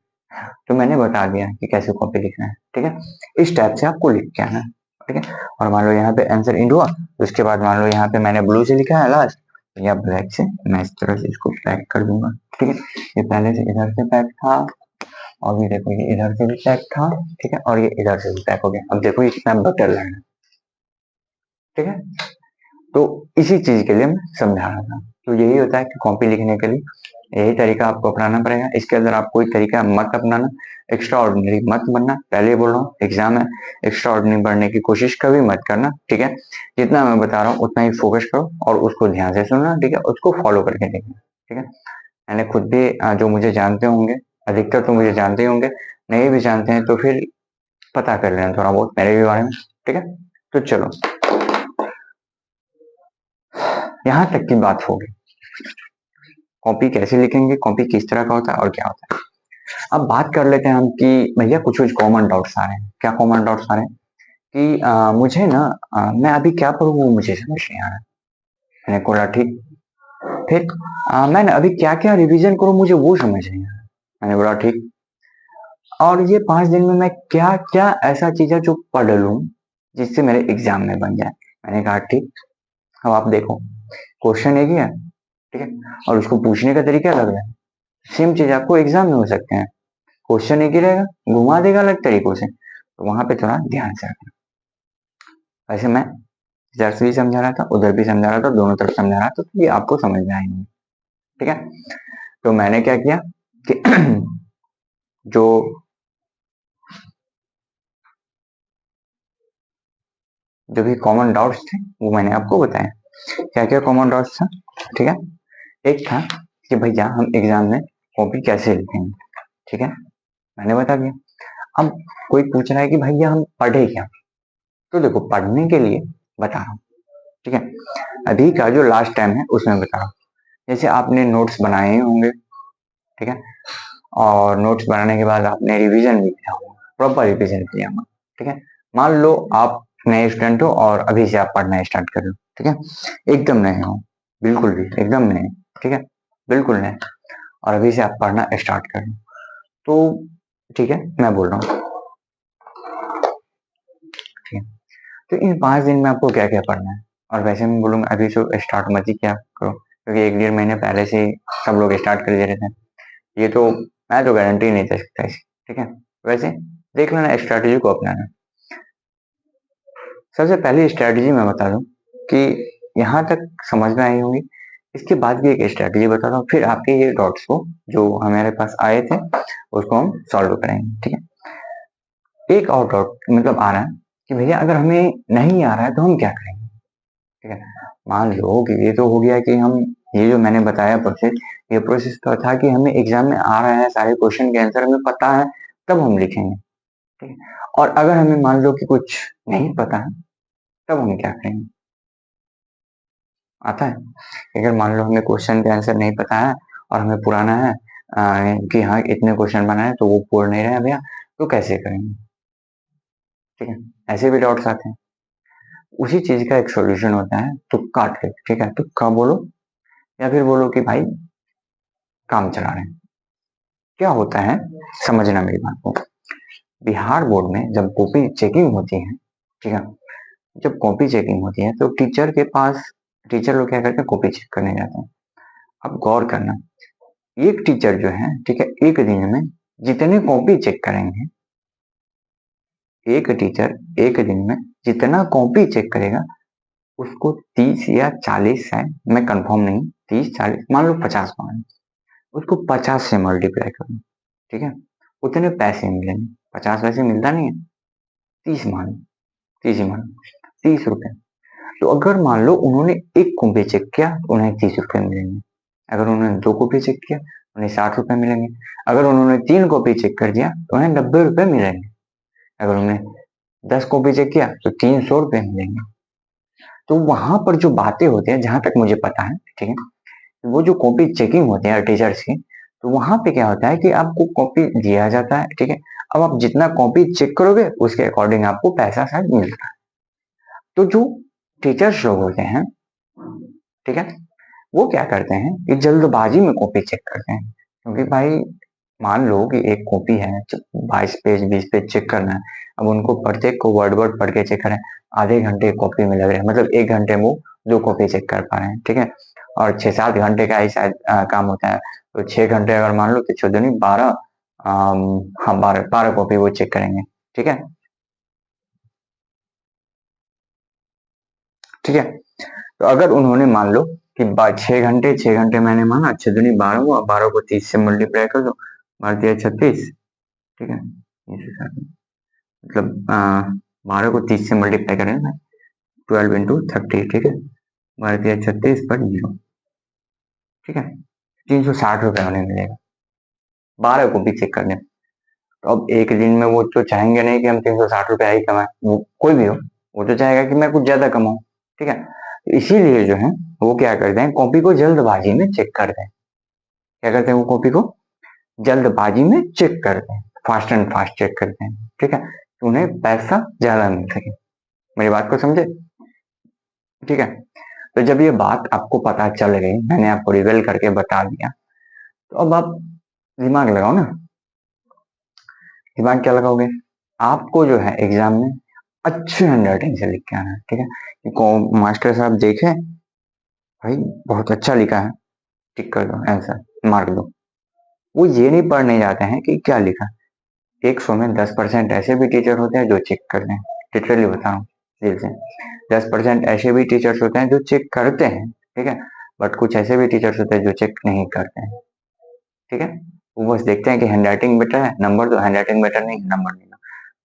तो मैंने बता दिया कि कैसे कॉपी लिखना है, ठीक है। इस टाइप से आपको लिख के आना है, ठीक है। और मान लो यहाँ पे आंसर इंड हुआ, तो उसके बाद मान लो यहाँ पे मैंने ब्लू से लिखा है लास्ट, या ब्लैक से मैं इस तरह से इसको पैक कर दूंगा, ठीक है। ये पहले से इधर से पैक था, और ये देखो ये इधर से भी पैक था, ठीक है, और ये इधर से भी पैक हो गया। अब देखो ये कितना बेटर लग रहा है, ठीक है। तो इसी चीज के लिए मैं समझा रहा था। तो यही होता है कि कॉपी लिखने के लिए यही तरीका आपको अपनाना पड़ेगा। इसके अंदर आप कोई तरीका मत अपनाना, एक्स्ट्रा ऑर्डिनरी मत बनना। पहले ही बोल रहा हूँ एग्जाम है, एक्स्ट्रा ऑर्डिनरी बनने की कोशिश कभी मत करना, ठीक है। जितना मैं बता रहा हूँ उतना ही फोकस करो और उसको ध्यान से सुनना, ठीक है, उसको फॉलो करके देखना, ठीक है। मैंने खुद भी जो मुझे जानते होंगे, अधिकतर तो मुझे जानते ही होंगे, नहीं भी जानते हैं तो फिर पता कर लेना थोड़ा बहुत मेरे भी बारे में, ठीक है। तो चलो यहाँ तक की बात होगी। कॉपी कैसे लिखेंगे, कॉपी किस तरह का होता है और क्या होता है। अब बात कर लेते हैं हम कि भैया कुछ कुछ कॉमन डाउट्स आ रहे हैं। क्या कॉमन डाउट्स आ रहे हैं कि मुझे ना मैं अभी क्या पढ़ूँ वो मुझे समझ नहीं आ रहा। मैंने बोला ठीक। फिर मैं अभी क्या क्या रिवीजन करूँ मुझे वो समझ नहीं आ रहा। मैंने बोला ठीक। और ये 5 दिन में मैं क्या क्या ऐसा चीज है जो पढ़ लूँ जिससे मेरे एग्जाम में बन जाए। मैंने कहा ठीक। अब आप देखो क्वेश्चन एक ही है, ठीक है, और उसको पूछने का तरीका अलग है। सेम चीज आपको एग्जाम में हो सकते हैं, क्वेश्चन एक ही रहेगा, घुमा देगा अलग तरीकों से, तो वहां पे थोड़ा ध्यान से रखना। वैसे मैं इधर से भी समझा रहा था उधर भी समझा रहा था, दोनों तरफ समझा रहा था, तो ये आपको समझ में आएंगे, ठीक है। तो मैंने क्या किया कि जो जो भी कॉमन डाउट्स थे वो मैंने आपको बताया। क्या क्या कॉमन डाउट्स था, ठीक है। एक था कि भैया हम एग्जाम में कॉपी कैसे लिखेंगे, ठीक है, मैंने बता दिया। अब कोई पूछ रहा है कि भैया हम पढ़े क्या, तो देखो पढ़ने के लिए बता रहा हूँ, ठीक है। अभी का जो लास्ट टाइम है उसमें बता रहा हूँ। जैसे आपने नोट्स बनाए ही होंगे, ठीक है, और नोट्स बनाने के बाद आपने रिवीजन भी किया होगा, प्रॉपर रिवीजन किया होगा, ठीक है। मान लो आप नए स्टूडेंट हो और अभी से आप पढ़ना स्टार्ट कर लो, ठीक है, एकदम नए हो, बिल्कुल भी एकदम नए, ठीक है, बिल्कुल नए, और अभी से आप पढ़ना स्टार्ट कर लो। तो ठीक है मैं बोल रहा हूँ, ठीक है। तो इन 5 दिन में आपको क्या क्या पढ़ना है। और वैसे मैं बोलूंगा अभी से स्टार्ट मत ही क्या करो, क्योंकि 1 डेढ़ महीने पहले से ही सब लोग स्टार्ट कर दे रहे थे। ये तो मैं तो गारंटी नहीं दे सकता इसकी, ठीक है। वैसे देख लेना स्ट्रैटेजी को अपनाना। सबसे पहली स्ट्रैटेजी मैं बता दूं कि यहाँ तक समझ में आई होंगी। इसके बाद भी एक स्ट्रैटेजी बताता हूँ, फिर आपके ये डॉट्स को जो हमारे पास आए थे उसको हम सॉल्व करेंगे, ठीक है। एक और डाउट मतलब आ रहा है कि भैया अगर हमें नहीं आ रहा है तो हम क्या करेंगे, ठीक है। मान लो कि ये तो हो गया कि हम ये जो मैंने बताया प्रोसेस, ये प्रोसेस तो था कि हमें एग्जाम में आ रहा है, सारे क्वेश्चन के आंसर हमें पता है, तब हम लिखेंगे, ठीक है। और अगर हमें मान लो कि कुछ नहीं पता है तब हम क्या करेंगे, आता है। अगर मान लो हमें क्वेश्चन के आंसर नहीं पता है और हमें पुराना है कि हाँ इतने क्वेश्चन बनाए तो वो पूर्ण नहीं रहे भैया, तो कैसे करेंगे, ठीक है। ऐसे भी डाउट्स आते हैं। उसी चीज का एक सॉल्यूशन होता है तुक्का ट्रिक, ठीक है। तुक्का बोलो या फिर बोलो कि भाई काम चला रहे हैं। क्या होता है समझना मेरी बात को। बिहार बोर्ड में जब कॉपी चेकिंग होती है, ठीक है, जब कॉपी चेकिंग होती है तो टीचर के पास टीचर लोग क्या करते हैं कॉपी चेक करने जाते हैं। अब गौर करना, एक टीचर जो है, ठीक है, एक दिन में जितने कॉपी चेक करेंगे, एक टीचर एक दिन में जितना कॉपी चेक करेगा उसको 30 या 40 है, मैं कंफर्म नहीं, 30 40 मान लो 50 मान लो, उसको 50 से मल्टीप्लाई करो, ठीक है, उतने पैसे मिलेंगे। 50 वैसे मिलता नहीं है, 30 मान लो, 30 ही मान लो, 30 रुपए। तो अगर मान लो उन्होंने एक कॉपी चेक किया तो उन्हें 30 रुपए मिलेंगे। अगर उन्होंने 2 कॉपी चेक किया उन्हें 60 रुपए मिलेंगे। अगर उन्होंने 3 कॉपी चेक कर दिया तो उन्हें 90 रुपए मिलेंगे। अगर उन्होंने 10 कॉपी चेक किया तो 300 रुपए मिलेंगे। तो वहां पर जो बातें होती है जहां तक मुझे पता है, ठीक है, वो जो कॉपी चेकिंग होती है टीचर्स की, तो वहां पे क्या होता है कि आपको कॉपी दिया जाता है, ठीक है। अब आप जितना कॉपी चेक करोगे उसके अकॉर्डिंग आपको पैसा शायद मिलता है। तो जो टीचर्स लोग होते हैं, ठीक है, वो क्या करते हैं कि जल्दबाजी में कॉपी चेक करते हैं, क्योंकि भाई मान लो कि एक कॉपी है 22 पेज 20 पेज चेक करना है। अब उनको प्रत्येक को वर्ड वर्ड पढ़ के चेक करें, आधे घंटे कॉपी में लग रहे हैं, मतलब 1 घंटे में वो 2 कॉपी चेक कर पा रहे हैं, ठीक है। और 6-7 घंटे का ही शायद काम होता है, तो 6 घंटे अगर मान लो तो 14 12, हाँ 12 कॉपी वो चेक करेंगे, ठीक है, ठीक है। तो अगर उन्होंने मान लो कि 6 घंटे मैंने माना, 6 दूनी 12 हुआ, 12 को 30 से मल्टीप्लाई कर दो, 12 36, ठीक है, मतलब 12 को 30 से मल्टीप्लाई करें ना, 12 × 30, ठीक है, 12×36 ठीक है, 360 रुपये उन्हें मिलेगा 12 को भी चेक करने। तो अब एक दिन में वो तो चाहेंगे नहीं कि हम 360 रुपये ही कमाए, वो कोई भी हो, वो तो चाहेगा कि मैं कुछ ज्यादा कमाऊं, ठीक है। तो इसीलिए जो है वो क्या करते हैं, कॉपी को जल्दबाजी में चेक करते हैं। क्या करते हैं, वो कॉपी को जल्दबाजी में चेक करते हैं, फास्ट एंड फास्ट चेक करते हैं, ठीक है, तो उन्हें पैसा ज्यादा मिल सके। मेरी बात को समझे, ठीक है। तो जब ये बात आपको पता चल गई, मैंने आपको रिवेल करके बता दिया, तो अब आप दिमाग लगाओ ना। दिमाग क्या लगाओगे, आपको जो है एग्जाम में अच्छे हैंडराइटिंग से लिख के आना है, ठीक है, कि मास्टर साहब देखे भाई बहुत अच्छा लिखा है, टिक कर दो, आंसर मार्क दो। वो ये नहीं पढ़ने जाते हैं कि क्या लिखा। 100 में 10% ऐसे भी टीचर होते हैं जो चेक करते हैं, लिटरली बता रहा हूँ दिल से। 10% ऐसे भी टीचर्स होते हैं जो चेक करते हैं, ठीक है, बट कुछ ऐसे भी टीचर्स होते हैं जो चेक नहीं करते हैं, ठीक है। वो बस देखते हैं कि हैंडराइटिंग बेटर है, नंबर दो, हैंडराइटिंग बेटर नहीं, नंबर नहीं दो।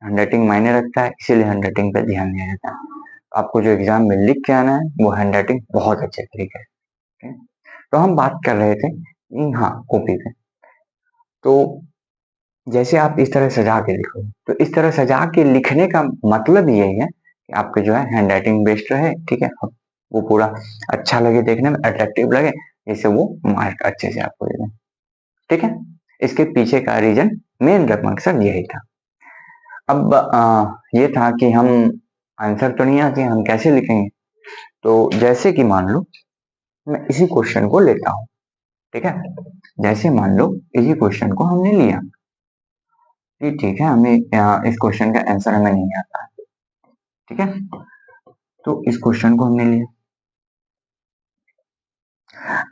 हैंडराइटिंग मायने रखता है, इसीलिए हैंडराइटिंग पे ध्यान दिया जाता है। आपको जो एग्जाम में लिख के आना है वो हैंडराइटिंग बहुत अच्छे तरीके है, ठीक है? तो हम बात कर रहे थे कि हाँ कॉपी पे, तो जैसे आप इस तरह सजा के लिखो, तो इस तरह सजा के लिखने का मतलब यही है कि आपके जो है हैंडराइटिंग बेस्ट रहे, ठीक है, वो पूरा अच्छा लगे, देखने में अट्रैक्टिव लगे, जिससे वो मार्क अच्छे से आपको दे दें, ठीक है। इसके पीछे का रीजन, मेन मकसद यही था। अब ये था कि हम आंसर तो नहीं आते, हम कैसे लिखेंगे। तो जैसे कि मान लो मैं इसी क्वेश्चन को लेता हूँ, ठीक है, जैसे मान लो इसी क्वेश्चन को हमने लिया कि ठीक है हमें इस क्वेश्चन का आंसर हमें नहीं आता, ठीक है, तो इस क्वेश्चन को हमने लिया।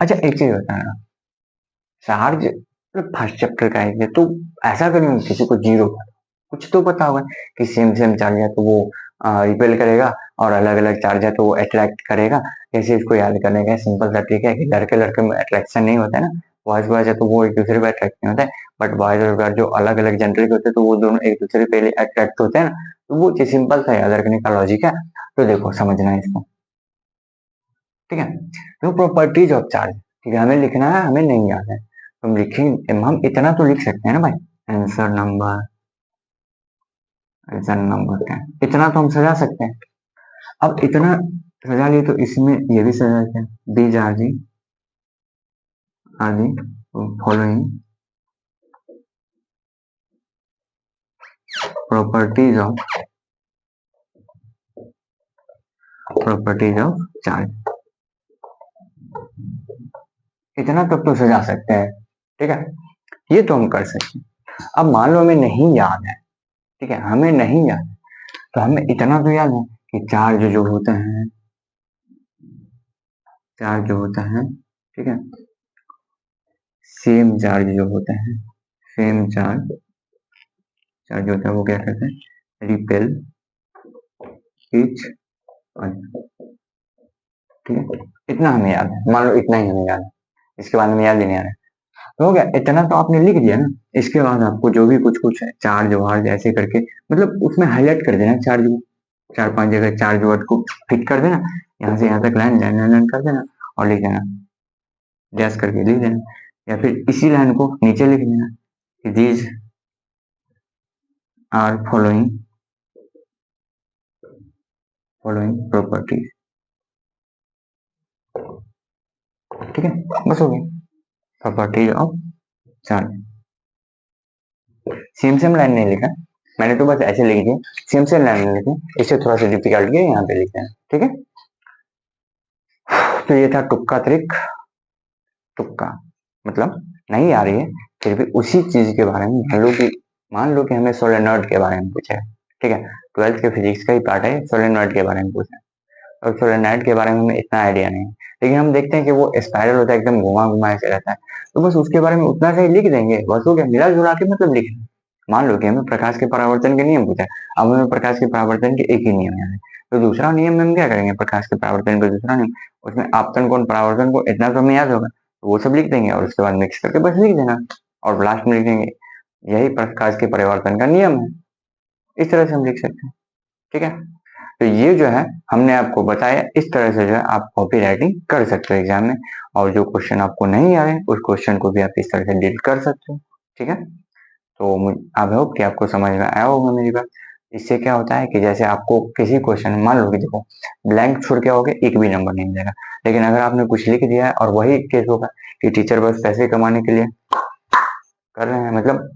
अच्छा एक चीज बताना, चार्ज फर्स्ट चैप्टर का है तो ऐसा करेंगे किसी को जीरो, कुछ तो पता होगा कि सेम सेम चार्ज है तो वो रिपेल करेगा, और अलग अलग चार्ज है तो वो अट्रैक्ट करेगा। कैसे इसको याद करने का सिंपल सा ट्रिक है कि लड़के लड़के में अट्रैक्शन नहीं होता है ना, बॉयज बॉयज है तो वो एक दूसरे पे अट्रैक्ट नहीं होता है, बट बॉयज और गर्ल जो अलग अलग जेंडर के होते हैं तो वो दोनों एक दूसरे पे अट्रैक्ट होते हैं ना, तो वो सिंपल सा याद रखने का लॉजिक है। तो देखो समझना है इसको, ठीक है। तो प्रॉपर्टीज ऑफ चार्ज, ठीक है, हमें लिखना है, हमें नहीं याद है तो हम लिखेंगे, हम इतना तो लिख सकते हैं ना भाई, आंसर नंबर, आंसर नंबर 10, इतना तो हम सजा सकते हैं। अब इतना सजा लिए तो इसमें ये भी सजा सकते हैं, बीज आदि आदि फॉलोइंग प्रॉपर्टीज ऑफ चार्ज, इतना तक तो सजा सकते हैं, ठीक है, ये तो हम कर सकते हैं। अब मान लो हमें नहीं याद है, ठीक है, हमें नहीं याद है, तो हमें इतना तो याद है कि चार्ज जो होता है, चार्ज जो होता है, ठीक है, सेम चार्ज जो होता है, सेम चार्ज चार्ज होता है वो क्या कहते हैं, रिपेल ईच, ठीक है, इतना हमें याद है, मान लो इतना ही हमें याद है, इसके बाद हमें याद ही नहीं आ रहा है, तो हो गया, इतना तो आपने लिख दिया ना। इसके बाद आपको जो भी कुछ कुछ है चार्ज वार्ज ऐसे करके, मतलब उसमें हाईलाइट कर देना चार्ज को, 4-5 जगह चार्ज वर्ड को फिट कर देना, यहाँ से यहाँ तक लाइन लाइन लाइन कर देना और लिख देना, डैश करके लिख देना, या फिर इसी लाइन को नीचे लिख देना कि दीज आर फॉलोइंग प्रॉपर्टीज, ठीक है, बस हो गया। Properties of charge, same same line नहीं लिखा मैंने, तो बस ऐसे लिख दिया, सेम सेम लाइन नहीं लिखी, इससे थोड़ा सा डिफिकल्ट किया, यहाँ पे लिखते हैं। ठीक है, तो ये था तुक्का ट्रिक। तुक्का मतलब नहीं आ रही है, फिर भी उसी चीज के बारे में मान लो कि हमें सोलेनॉइड के बारे में पूछा है। ठीक है, 12th के फिजिक्स का ही पार्ट है, सोलेनॉइड के बारे में पूछा है, और सोलेनॉइड के बारे में हमें इतना आइडिया नहीं है, लेकिन हम देखते हैं कि वो स्पाइरल होता है, एकदम घुमा घुमा ऐसे रहता है, तो बस उसके बारे में उतना सा ही लिख देंगे, बस हो गया, मिला जुला के मतलब लिख दें। मान लो कि हमें प्रकाश के परावर्तन के नियम पूछा है, अब हमें प्रकाश के परावर्तन के एक ही नियम याद है, तो दूसरा नियम में हम क्या करेंगे, प्रकाश के परावर्तन का दूसरा नियम, उसमें आपतन कोण परावर्तन को इतना तो हमें याद होगा, तो वो सब लिख देंगे, और उसके बाद मिक्स करके बस लिख देना, और लास्ट में लिख देंगे यही प्रकाश के परिवर्तन का नियम है। इस तरह से हम लिख सकते हैं। ठीक है, तो ये जो है हमने आपको बताया, इस तरह से जो है आप कॉपी राइटिंग कर सकते हो एग्जाम में, और जो क्वेश्चन आपको नहीं आ रहे उस क्वेश्चन को भी आप इस तरह से डील कर सकते हो। ठीक है, तो आई होप कि आपको समझ में आया होगा मेरी बात। इससे क्या होता है कि जैसे आपको किसी क्वेश्चन में मान लो कि देखो ब्लैंक छोड़ के आओगे एक भी नंबर नहीं मिलेगा, लेकिन अगर आपने कुछ लिख दिया है और वही केस होगा कि टीचर बस पैसे कमाने के लिए कर रहे हैं, मतलब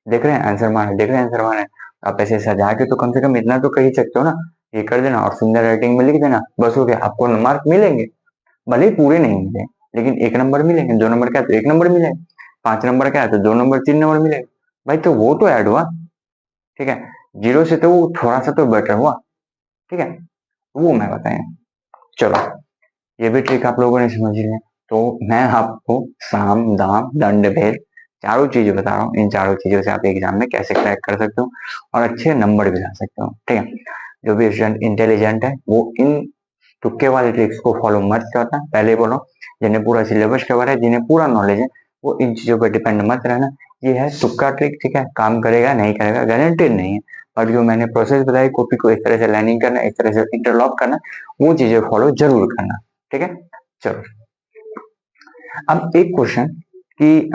देख रहे हैं आंसर माने, देख रहे हैं आंसर माने, आप ऐसे सजा के तो कम से कम इतना तो कह ही सकते हो ना, ये कर देना और सुंदर राइटिंग में लिख देना, बस हो गया, आपको मार्क मिलेंगे, भले ही पूरे नहीं मिले, लेकिन 1 नंबर मिलेंगे, 2 नंबर का है तो 1 नंबर मिलेगा, 5 नंबर का है तो 2 नंबर 3 नंबर मिलेगा, भाई तो वो तो ऐड हुआ। ठीक है, जीरो से तो वो थोड़ा सा तो बेटर हुआ। ठीक है, वो मैं बताया। चलो, ये भी ट्रिक आप लोगों ने समझ लिया, तो मैं आपको साम दाम दंड भेद चारों चीजें बता रहा हूँ, इन चारों चीजों से आप एग्जाम में कैसे क्रैक कर सकते हो और अच्छे नंबर भी ला सकते हो। ठीक है, जो भी स्टूडेंट इंटेलिजेंट है वो इन तुक्के वाले ट्रिक्स को फॉलो मत करना, पहले बोलो, जिन्हें पूरा सिलेबस कवर है, जिन्हें पूरा नॉलेज है, वो इन चीजों पर डिपेंड मत रहना। ये है तुक्का ट्रिक, ठीक है, काम करेगा नहीं करेगा गारंटेड नहीं है, और जो मैंने प्रोसेस बताई, कॉपी को इस तरह से लाइनिंग करना, इस तरह से इंटरलॉक करना, वो चीजें फॉलो जरूर करना। ठीक है, चलो, अब एक क्वेश्चन कि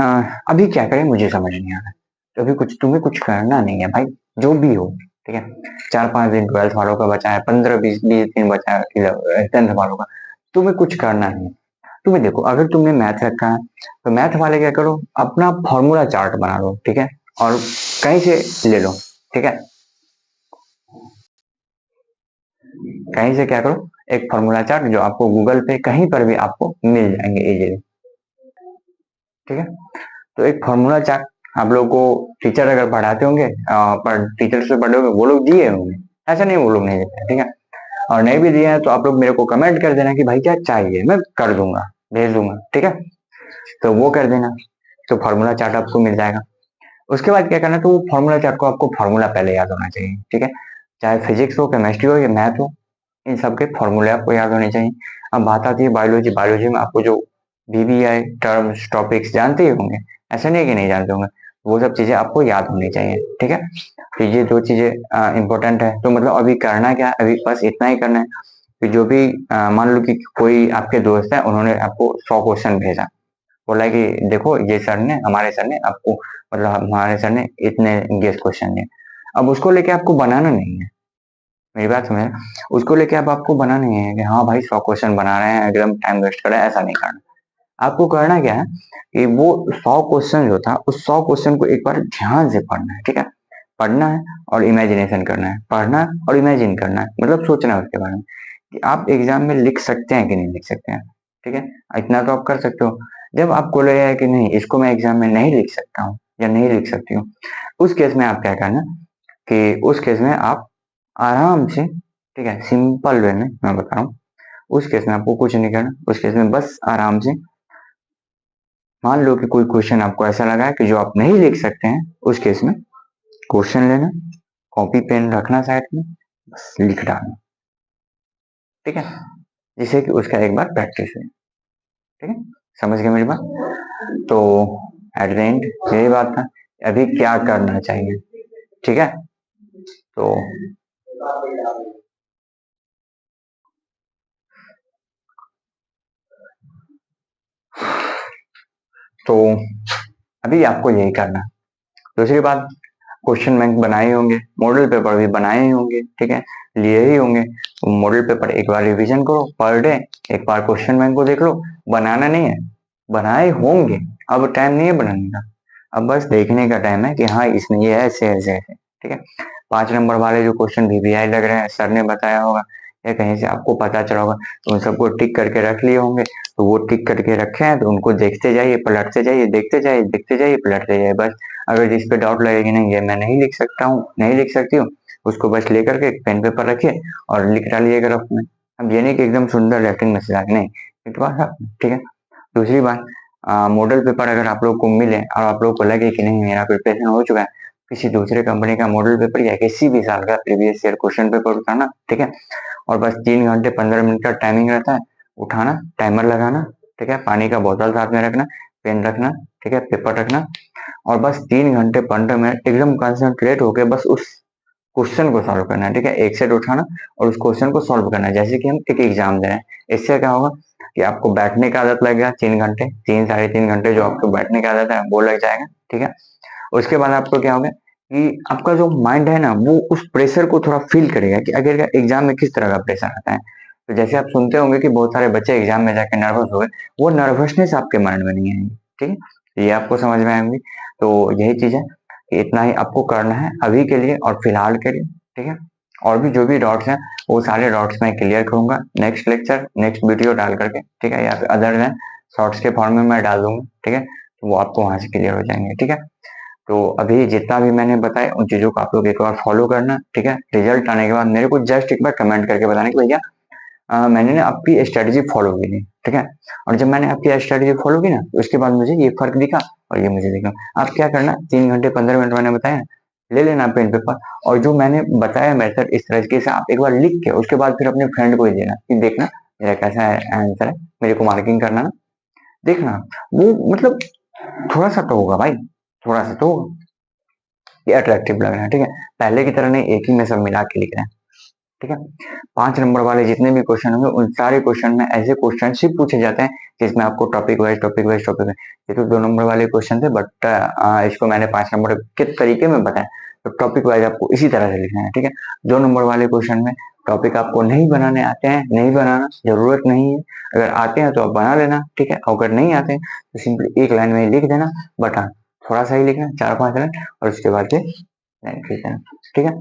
अभी क्या करें मुझे समझ नहीं आ रहा है, तो अभी कुछ तुम्हें कुछ करना नहीं है भाई, जो भी हो। ठीक है, 4-5 दिन 12th वालों का बचा है, 15-20 दिन बचा है 10th वालों का, तुम्हें कुछ करना नहीं है। तुम्हें देखो, अगर तुमने मैथ रखा है तो मैथ वाले क्या करो, अपना फॉर्मूला चार्ट बना लो। ठीक है, और कहीं से ले लो। ठीक है, कहीं से क्या करो, एक फॉर्मूला चार्ट जो आपको गूगल पे कहीं पर भी आपको मिल जाएंगे इजीली। ठीक है, तो एक फॉर्मूला चार्ट आप लोगों को टीचर अगर पढ़ाते होंगे, पर टीचर से पढ़े होंगे वो लोग दिए होंगे, ऐसा नहीं वो लोग नहीं देते। ठीक है, और नहीं भी दिए हैं तो आप लोग मेरे को कमेंट कर देना कि भाई क्या चाहिए, मैं कर दूंगा, भेज दूंगा। ठीक है, तो वो कर देना, तो फॉर्मूला चार्ट आपको मिल जाएगा। उसके बाद क्या करना, तो वो फॉर्मूला चार्ट को आपको फॉर्मूला पहले याद होना चाहिए। ठीक है, चाहे फिजिक्स हो, केमिस्ट्री हो या मैथ हो, इन सबके फॉर्मूले आपको याद होने चाहिए। अब बात आती है बायोलॉजी, बायोलॉजी में आपको जो वीवीआई टर्म्स टॉपिक्स जानते ही होंगे, ऐसा नहीं कि नहीं जानते होंगे, वो सब चीजें आपको याद होनी चाहिए। ठीक है, तो ये दो चीजें इंपॉर्टेंट है, तो मतलब अभी करना क्या, अभी बस इतना ही करना है कि जो भी मान लो कि कोई आपके दोस्त है, उन्होंने आपको 100 क्वेश्चन भेजा, बोला कि देखो ये सर ने, हमारे सर ने आपको, मतलब हमारे सर ने इतने गेस क्वेश्चन दिए, अब उसको लेके आपको बनाना नहीं है, मेरी बात समझे, उसको लेके अब आपको बनाना नहीं है कि हाँ भाई 100 क्वेश्चन बना रहे हैं, एकदम टाइम वेस्ट कर रहे हैं, ऐसा नहीं करना। आपको करना क्या है कि वो 100 क्वेश्चन जो था, उस 100 क्वेश्चन को एक बार ध्यान से पढ़ना है। ठीक है, पढ़ना है और इमेजिनेशन करना है, पढ़ना है और इमेजिन करना है, मतलब सोचना है उसके बारे में कि आप एग्जाम में लिख सकते हैं कि नहीं लिख सकते हैं। ठीक है, इतना तो आप कर सकते हो। जब आपको लगेगा कि नहीं, इसको मैं एग्जाम में नहीं लिख सकता हूँ या नहीं लिख सकती हूँ, उस केस में आप क्या करना कि उस केस में आप आराम से, ठीक है, सिंपल वे में मैं बता रहा हूँ, उस केस में आपको कुछ नहीं करना, उस केस में बस आराम से, मान लो कि कोई क्वेश्चन आपको ऐसा लगा है कि जो आप नहीं लिख सकते हैं, उस केस में क्वेश्चन लेना, कॉपी पेन रखना साइड में, बस लिख डालना। ठीक है, जिससे कि उसका एक बार प्रैक्टिस हो। ठीक है, समझ गए मेरी बात, तो एट द एंड यही बात था, अभी क्या करना चाहिए। ठीक है, तो तो अभी आपको यही करना। दूसरी बात, क्वेश्चन बैंक बनाए होंगे, मॉडल पेपर भी बनाए ही होंगे, ठीक है, लिए ही होंगे। मॉडल पेपर एक बार रिवीजन करो पर डे, एक बार क्वेश्चन बैंक को देख लो। बनाना नहीं है, बनाए होंगे, अब टाइम नहीं है बनाने का, अब बस देखने का टाइम है कि हाँ इसमें ये है, ऐसे ऐसे ऐसे, ठीक है। 5 नंबर वाले जो क्वेश्चन वीवीआई लग रहे हैं, सर ने बताया होगा या कहीं से आपको पता चला होगा, तो उन सबको टिक करके रख लिए होंगे। तो वो टिक करके रखे हैं तो उनको देखते जाइए, पलटते जाइए, देखते जाइए, देखते जाइए, पलटते जाइए बस। अगर जिस पे डाउट लगेगी नहीं ये मैं नहीं लिख सकता हूँ, नहीं लिख सकती हूँ, उसको बस लेकर के पेन पेपर रखिए और लिख डालिएगा रफ में। अब ये नहीं कि एकदम सुंदर राइटिंग में सजा के, नहीं, लिखवा आप, ठीक है। दूसरी बात, मॉडल पेपर अगर आप लोग को मिले और आप लोग को लगे कि नहीं मेरा प्रिपरेशन हो चुका है, किसी दूसरे कंपनी का मॉडल पेपर या किसी भी साल का प्रीवियस ईयर क्वेश्चन पेपर उठाना, ठीक है, और बस 3 घंटे 15 मिनट का टाइमिंग रहता है, उठाना, टाइमर लगाना, ठीक है, पानी का बोतल साथ में रखना, पेन रखना, ठीक है, पेपर रखना, और बस 3 घंटे 15 मिनट एकदम कंसंट्रेट होकर बस उस क्वेश्चन को सॉल्व करना है, ठीक है, एक सेट उठाना और उस क्वेश्चन को सॉल्व करना है, जैसे कि हम एक एग्जाम दे रहे हैं। इससे क्या होगा कि आपको बैठने का आदत लगेगा, 3 घंटे, 3 साढ़े 3 घंटे जो आपको बैठने का आदत है वो लग जाएगा, ठीक है। उसके बाद आपको क्या होगा कि आपका जो माइंड है ना वो उस प्रेशर को थोड़ा फील करेगा कि अगर एग्जाम में किस तरह का प्रेशर आता है। तो जैसे आप सुनते होंगे कि बहुत सारे बच्चे एग्जाम में जाके नर्वस हो गए, वो नर्वसनेस आपके माइंड में नहीं आएगी, ठीक है, ये आपको समझ में आएंगी। तो यही चीज है कि इतना ही आपको करना है अभी के लिए और फिलहाल के लिए, ठीक है। और भी जो भी डॉट्स हैं वो सारे डॉट्स मैं क्लियर करूंगा नेक्स्ट लेक्चर, नेक्स्ट वीडियो डाल करके, ठीक है, या फिर अदर है शॉर्ट्स के फॉर्म में मैं डाल दूंगा, ठीक है, तो वो आपको वहां से क्लियर हो जाएंगे, ठीक है। तो अभी जितना भी मैंने बताया उन चीजों को आप लोग एक बार फॉलो करना, ठीक है। रिजल्ट आने के बाद मेरे को जस्ट एक बार कमेंट करके बताना कि भैया मैंने ना आपकी स्ट्रेटेजी फॉलो की थी, ठीक है। और जब मैंने आपकी स्ट्रेटेजी फॉलो की ना तो उसके बाद मुझे ये फर्क दिखा और ये मुझे दिखा। आप क्या करना, 3 घंटे 15 मिनट मैंने बताया, ले लेना पेन पेपर, और जो मैंने बताया मेथड इस तरीके से आप एक बार लिख के उसके बाद फिर अपने फ्रेंड को ही देना कि देखना मेरा कैसा आंसर है, मेरे को मार्किंग करना ना, देखना। वो मतलब थोड़ा सा तो होगा भाई, थोड़ा सा तो होगा, ये अट्रैक्टिव लग रहा है, ठीक है। पहले की तरह नहीं, एक ही में सब मिला के लिख रहे हैं, ठीक है। 5 नंबर वाले जितने भी क्वेश्चन होंगे उन सारे क्वेश्चन में ऐसे क्वेश्चन सिर्फ पूछे जाते हैं जिसमें आपको topic wise topic wise topic wise, ये तो 2 नंबर वाले क्वेश्चन थे बट इसको मैंने 5 नंबर के तरीके में बताया। तो टॉपिक वाइज आपको इसी तरह से लिखना है, ठीक है। 2 नंबर वाले क्वेश्चन में टॉपिक आपको नहीं बनाने आते हैं, नहीं बनाना जरूरत नहीं है, अगर आते हैं तो आप बना लेना, ठीक है, अगर नहीं आते हैं तो सिंपली एक लाइन में ही लिख देना, बट हाँ थोड़ा सा ही लिखना, 4-5 लाइन, और उसके बाद से लाइन खींच देना, ठीक है।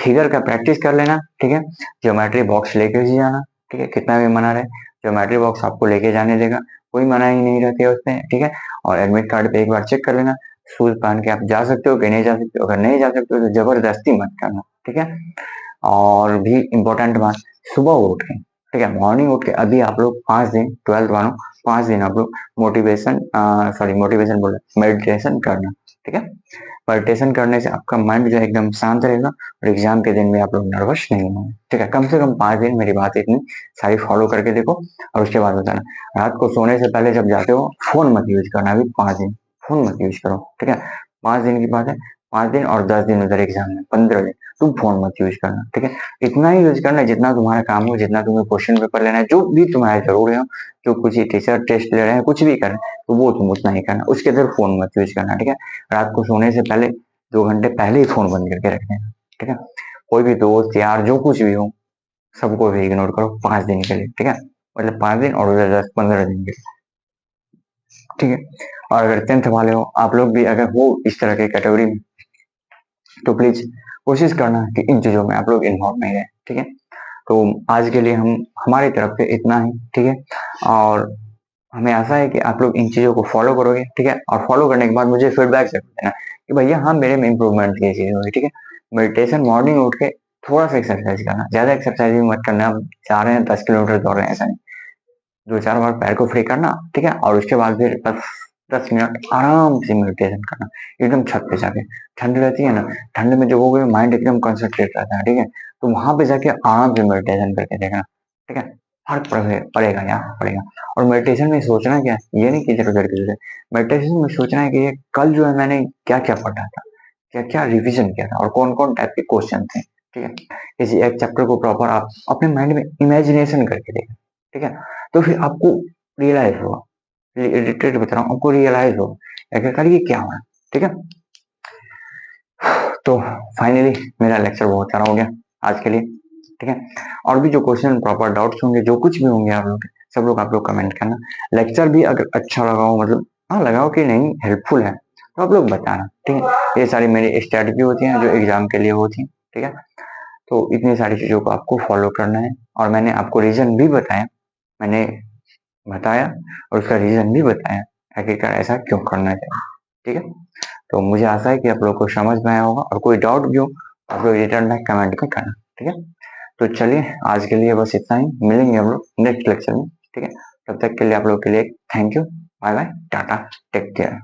फिगर का प्रैक्टिस कर लेना, ठीक है। ज्योमेट्री बॉक्स लेके ही जाना, ठीक है, कितना भी मना रहे ज्योमेट्री बॉक्स आपको लेके जाने देगा, कोई मना ही नहीं रहती है उसमें, ठीक है। और एडमिट कार्ड पे एक बार चेक कर लेना, शूज पहन के आप जा सकते हो कि नहीं जा सकते हो, अगर नहीं जा सकते हो तो जबरदस्ती मत करना, ठीक है। और भी इम्पोर्टेंट बात, सुबह उठ के, ठीक है, मॉर्निंग उठ के अभी आप लोग 5 दिन 12th वालों, 5 दिन आप लोग मोटिवेशन सॉरी मोटिवेशन बोल मेडिटेशन करना, ठीक है। मेडिटेशन करने से आपका माइंड जो है एकदम शांत रहेगा और एग्जाम के दिन में आप लोग नर्वस नहीं होंगे, ठीक है। कम से कम 5 दिन मेरी बात इतनी सारी फॉलो करके देखो और उसके बाद बताना। रात को सोने से पहले जब जाते हो फोन मत यूज करना, अभी 5 दिन फोन मत यूज करो, ठीक है। 5 दिन की बात है, 5 दिन और 10 दिन उधर एग्जाम में, 15 दिन तुम फोन मत यूज करना, ठीक है। इतना ही यूज करना जितना तुम्हारा काम हो, जितना तुम्हें क्वेश्चन पेपर लेना है, जो भी तुम्हारे जरूरी हो, जो कुछ ही टीचर टेस्ट ले रहे हैं, कुछ भी कर रहे हैं, तो वो तुम उतना ही करना, उसके अंदर फोन मत यूज करना, ठीक है। रात को सोने से पहले 2 घंटे पहले ही फोन बंद करके रख देना, ठीक है। कोई भी दोस्त यार जो कुछ भी हो सबको भी इग्नोर करो 5 दिन के लिए, ठीक है, मतलब 5 दिन और उधर 10-15 दिन के लिए, ठीक है। और अगर 10th वाले हो आप लोग भी अगर हो इस तरह के कैटेगरी में तो प्लीज कोशिश करना कि इन चीजों में आप लोग इन्वॉल्व नहीं रहे, ठीक है। तो आज के लिए हम हमारी तरफ से इतना ही, ठीक है। और हमें आशा है कि आप लोग इन चीजों को फॉलो करोगे, ठीक है, और फॉलो करने के बाद मुझे फीडबैक जरूर देना कि भैया हाँ मेरे में इम्प्रूवमेंट ये चीज हुई, ठीक है। मेडिटेशन मॉर्निंग उठ के थोड़ा सा एक्सरसाइज करना, ज्यादा एक्सरसाइज भी मत करना, हम जा रहे हैं 10 किलोमीटर दौड़ रहे हैं ऐसा नहीं, 2-4 बार पैर को फ्री करना, ठीक है, और उसके बाद फिर 10-10 मिनट आराम से मेडिटेशन करना, एकदम छत पे जाके, ठंड रहती है ना, ठंड में जब वो माइंड एकदम कंसंट्रेट रहता है, ठीक है, तो वहां पे जाके आराम से मेडिटेशन करके देखना, ठीक है, फर्क पड़ेगा यार पड़ेगा। और मेडिटेशन में सोचना क्या है, ये नहीं कि इधर उधर की, मेडिटेशन में सोचना है कि ये कल जो है मैंने क्या क्या पढ़ा था, क्या क्या रिवीजन किया था और कौन कौन टाइप के क्वेश्चन थे, ठीक है। किसी एक चैप्टर को प्रॉपर आप अपने माइंड में इमेजिनेशन करके देखना, ठीक है, तो फिर आपको रियलाइज होगा, लिटरेट बता रहा हूँ, आपको रियलाइज होगा आखिरकार ये क्या हो रहा है, ठीक है। तो फाइनली मेरा लेक्चर बहुत सारा हो गया आज के लिए, ठीक है। और भी जो क्वेश्चन प्रॉपर डाउट्स होंगे, जो कुछ भी होंगे आप लोग, सब लोग आप लोग कमेंट करना। लेक्चर भी अगर अच्छा लगा हो, मतलब हाँ लगा हो कि नहीं हेल्पफुल है, तो आप लोग बताना, ठीक है। ये सारी मेरी स्ट्रेटजी होती है जो एग्जाम के लिए होती है, ठीक है। तो इतनी सारी चीजों को आपको फॉलो करना है, और मैंने आपको रीजन भी बताया, मैंने बताया और उसका रीजन भी बताया आखिरकार ऐसा क्यों करना चाहिए, ठीक है। तो मुझे आशा है कि आप लोग को समझ में आया होगा, और कोई डाउट भी हो आप लोग रिटर्न बैक कमेंट में करना, ठीक है। तो चलिए आज के लिए बस इतना ही, मिलेंगे हम लोग नेक्स्ट लेक्चर में, ठीक है। तब तक के लिए आप लोग के लिए thank you, bye bye, tata, take care.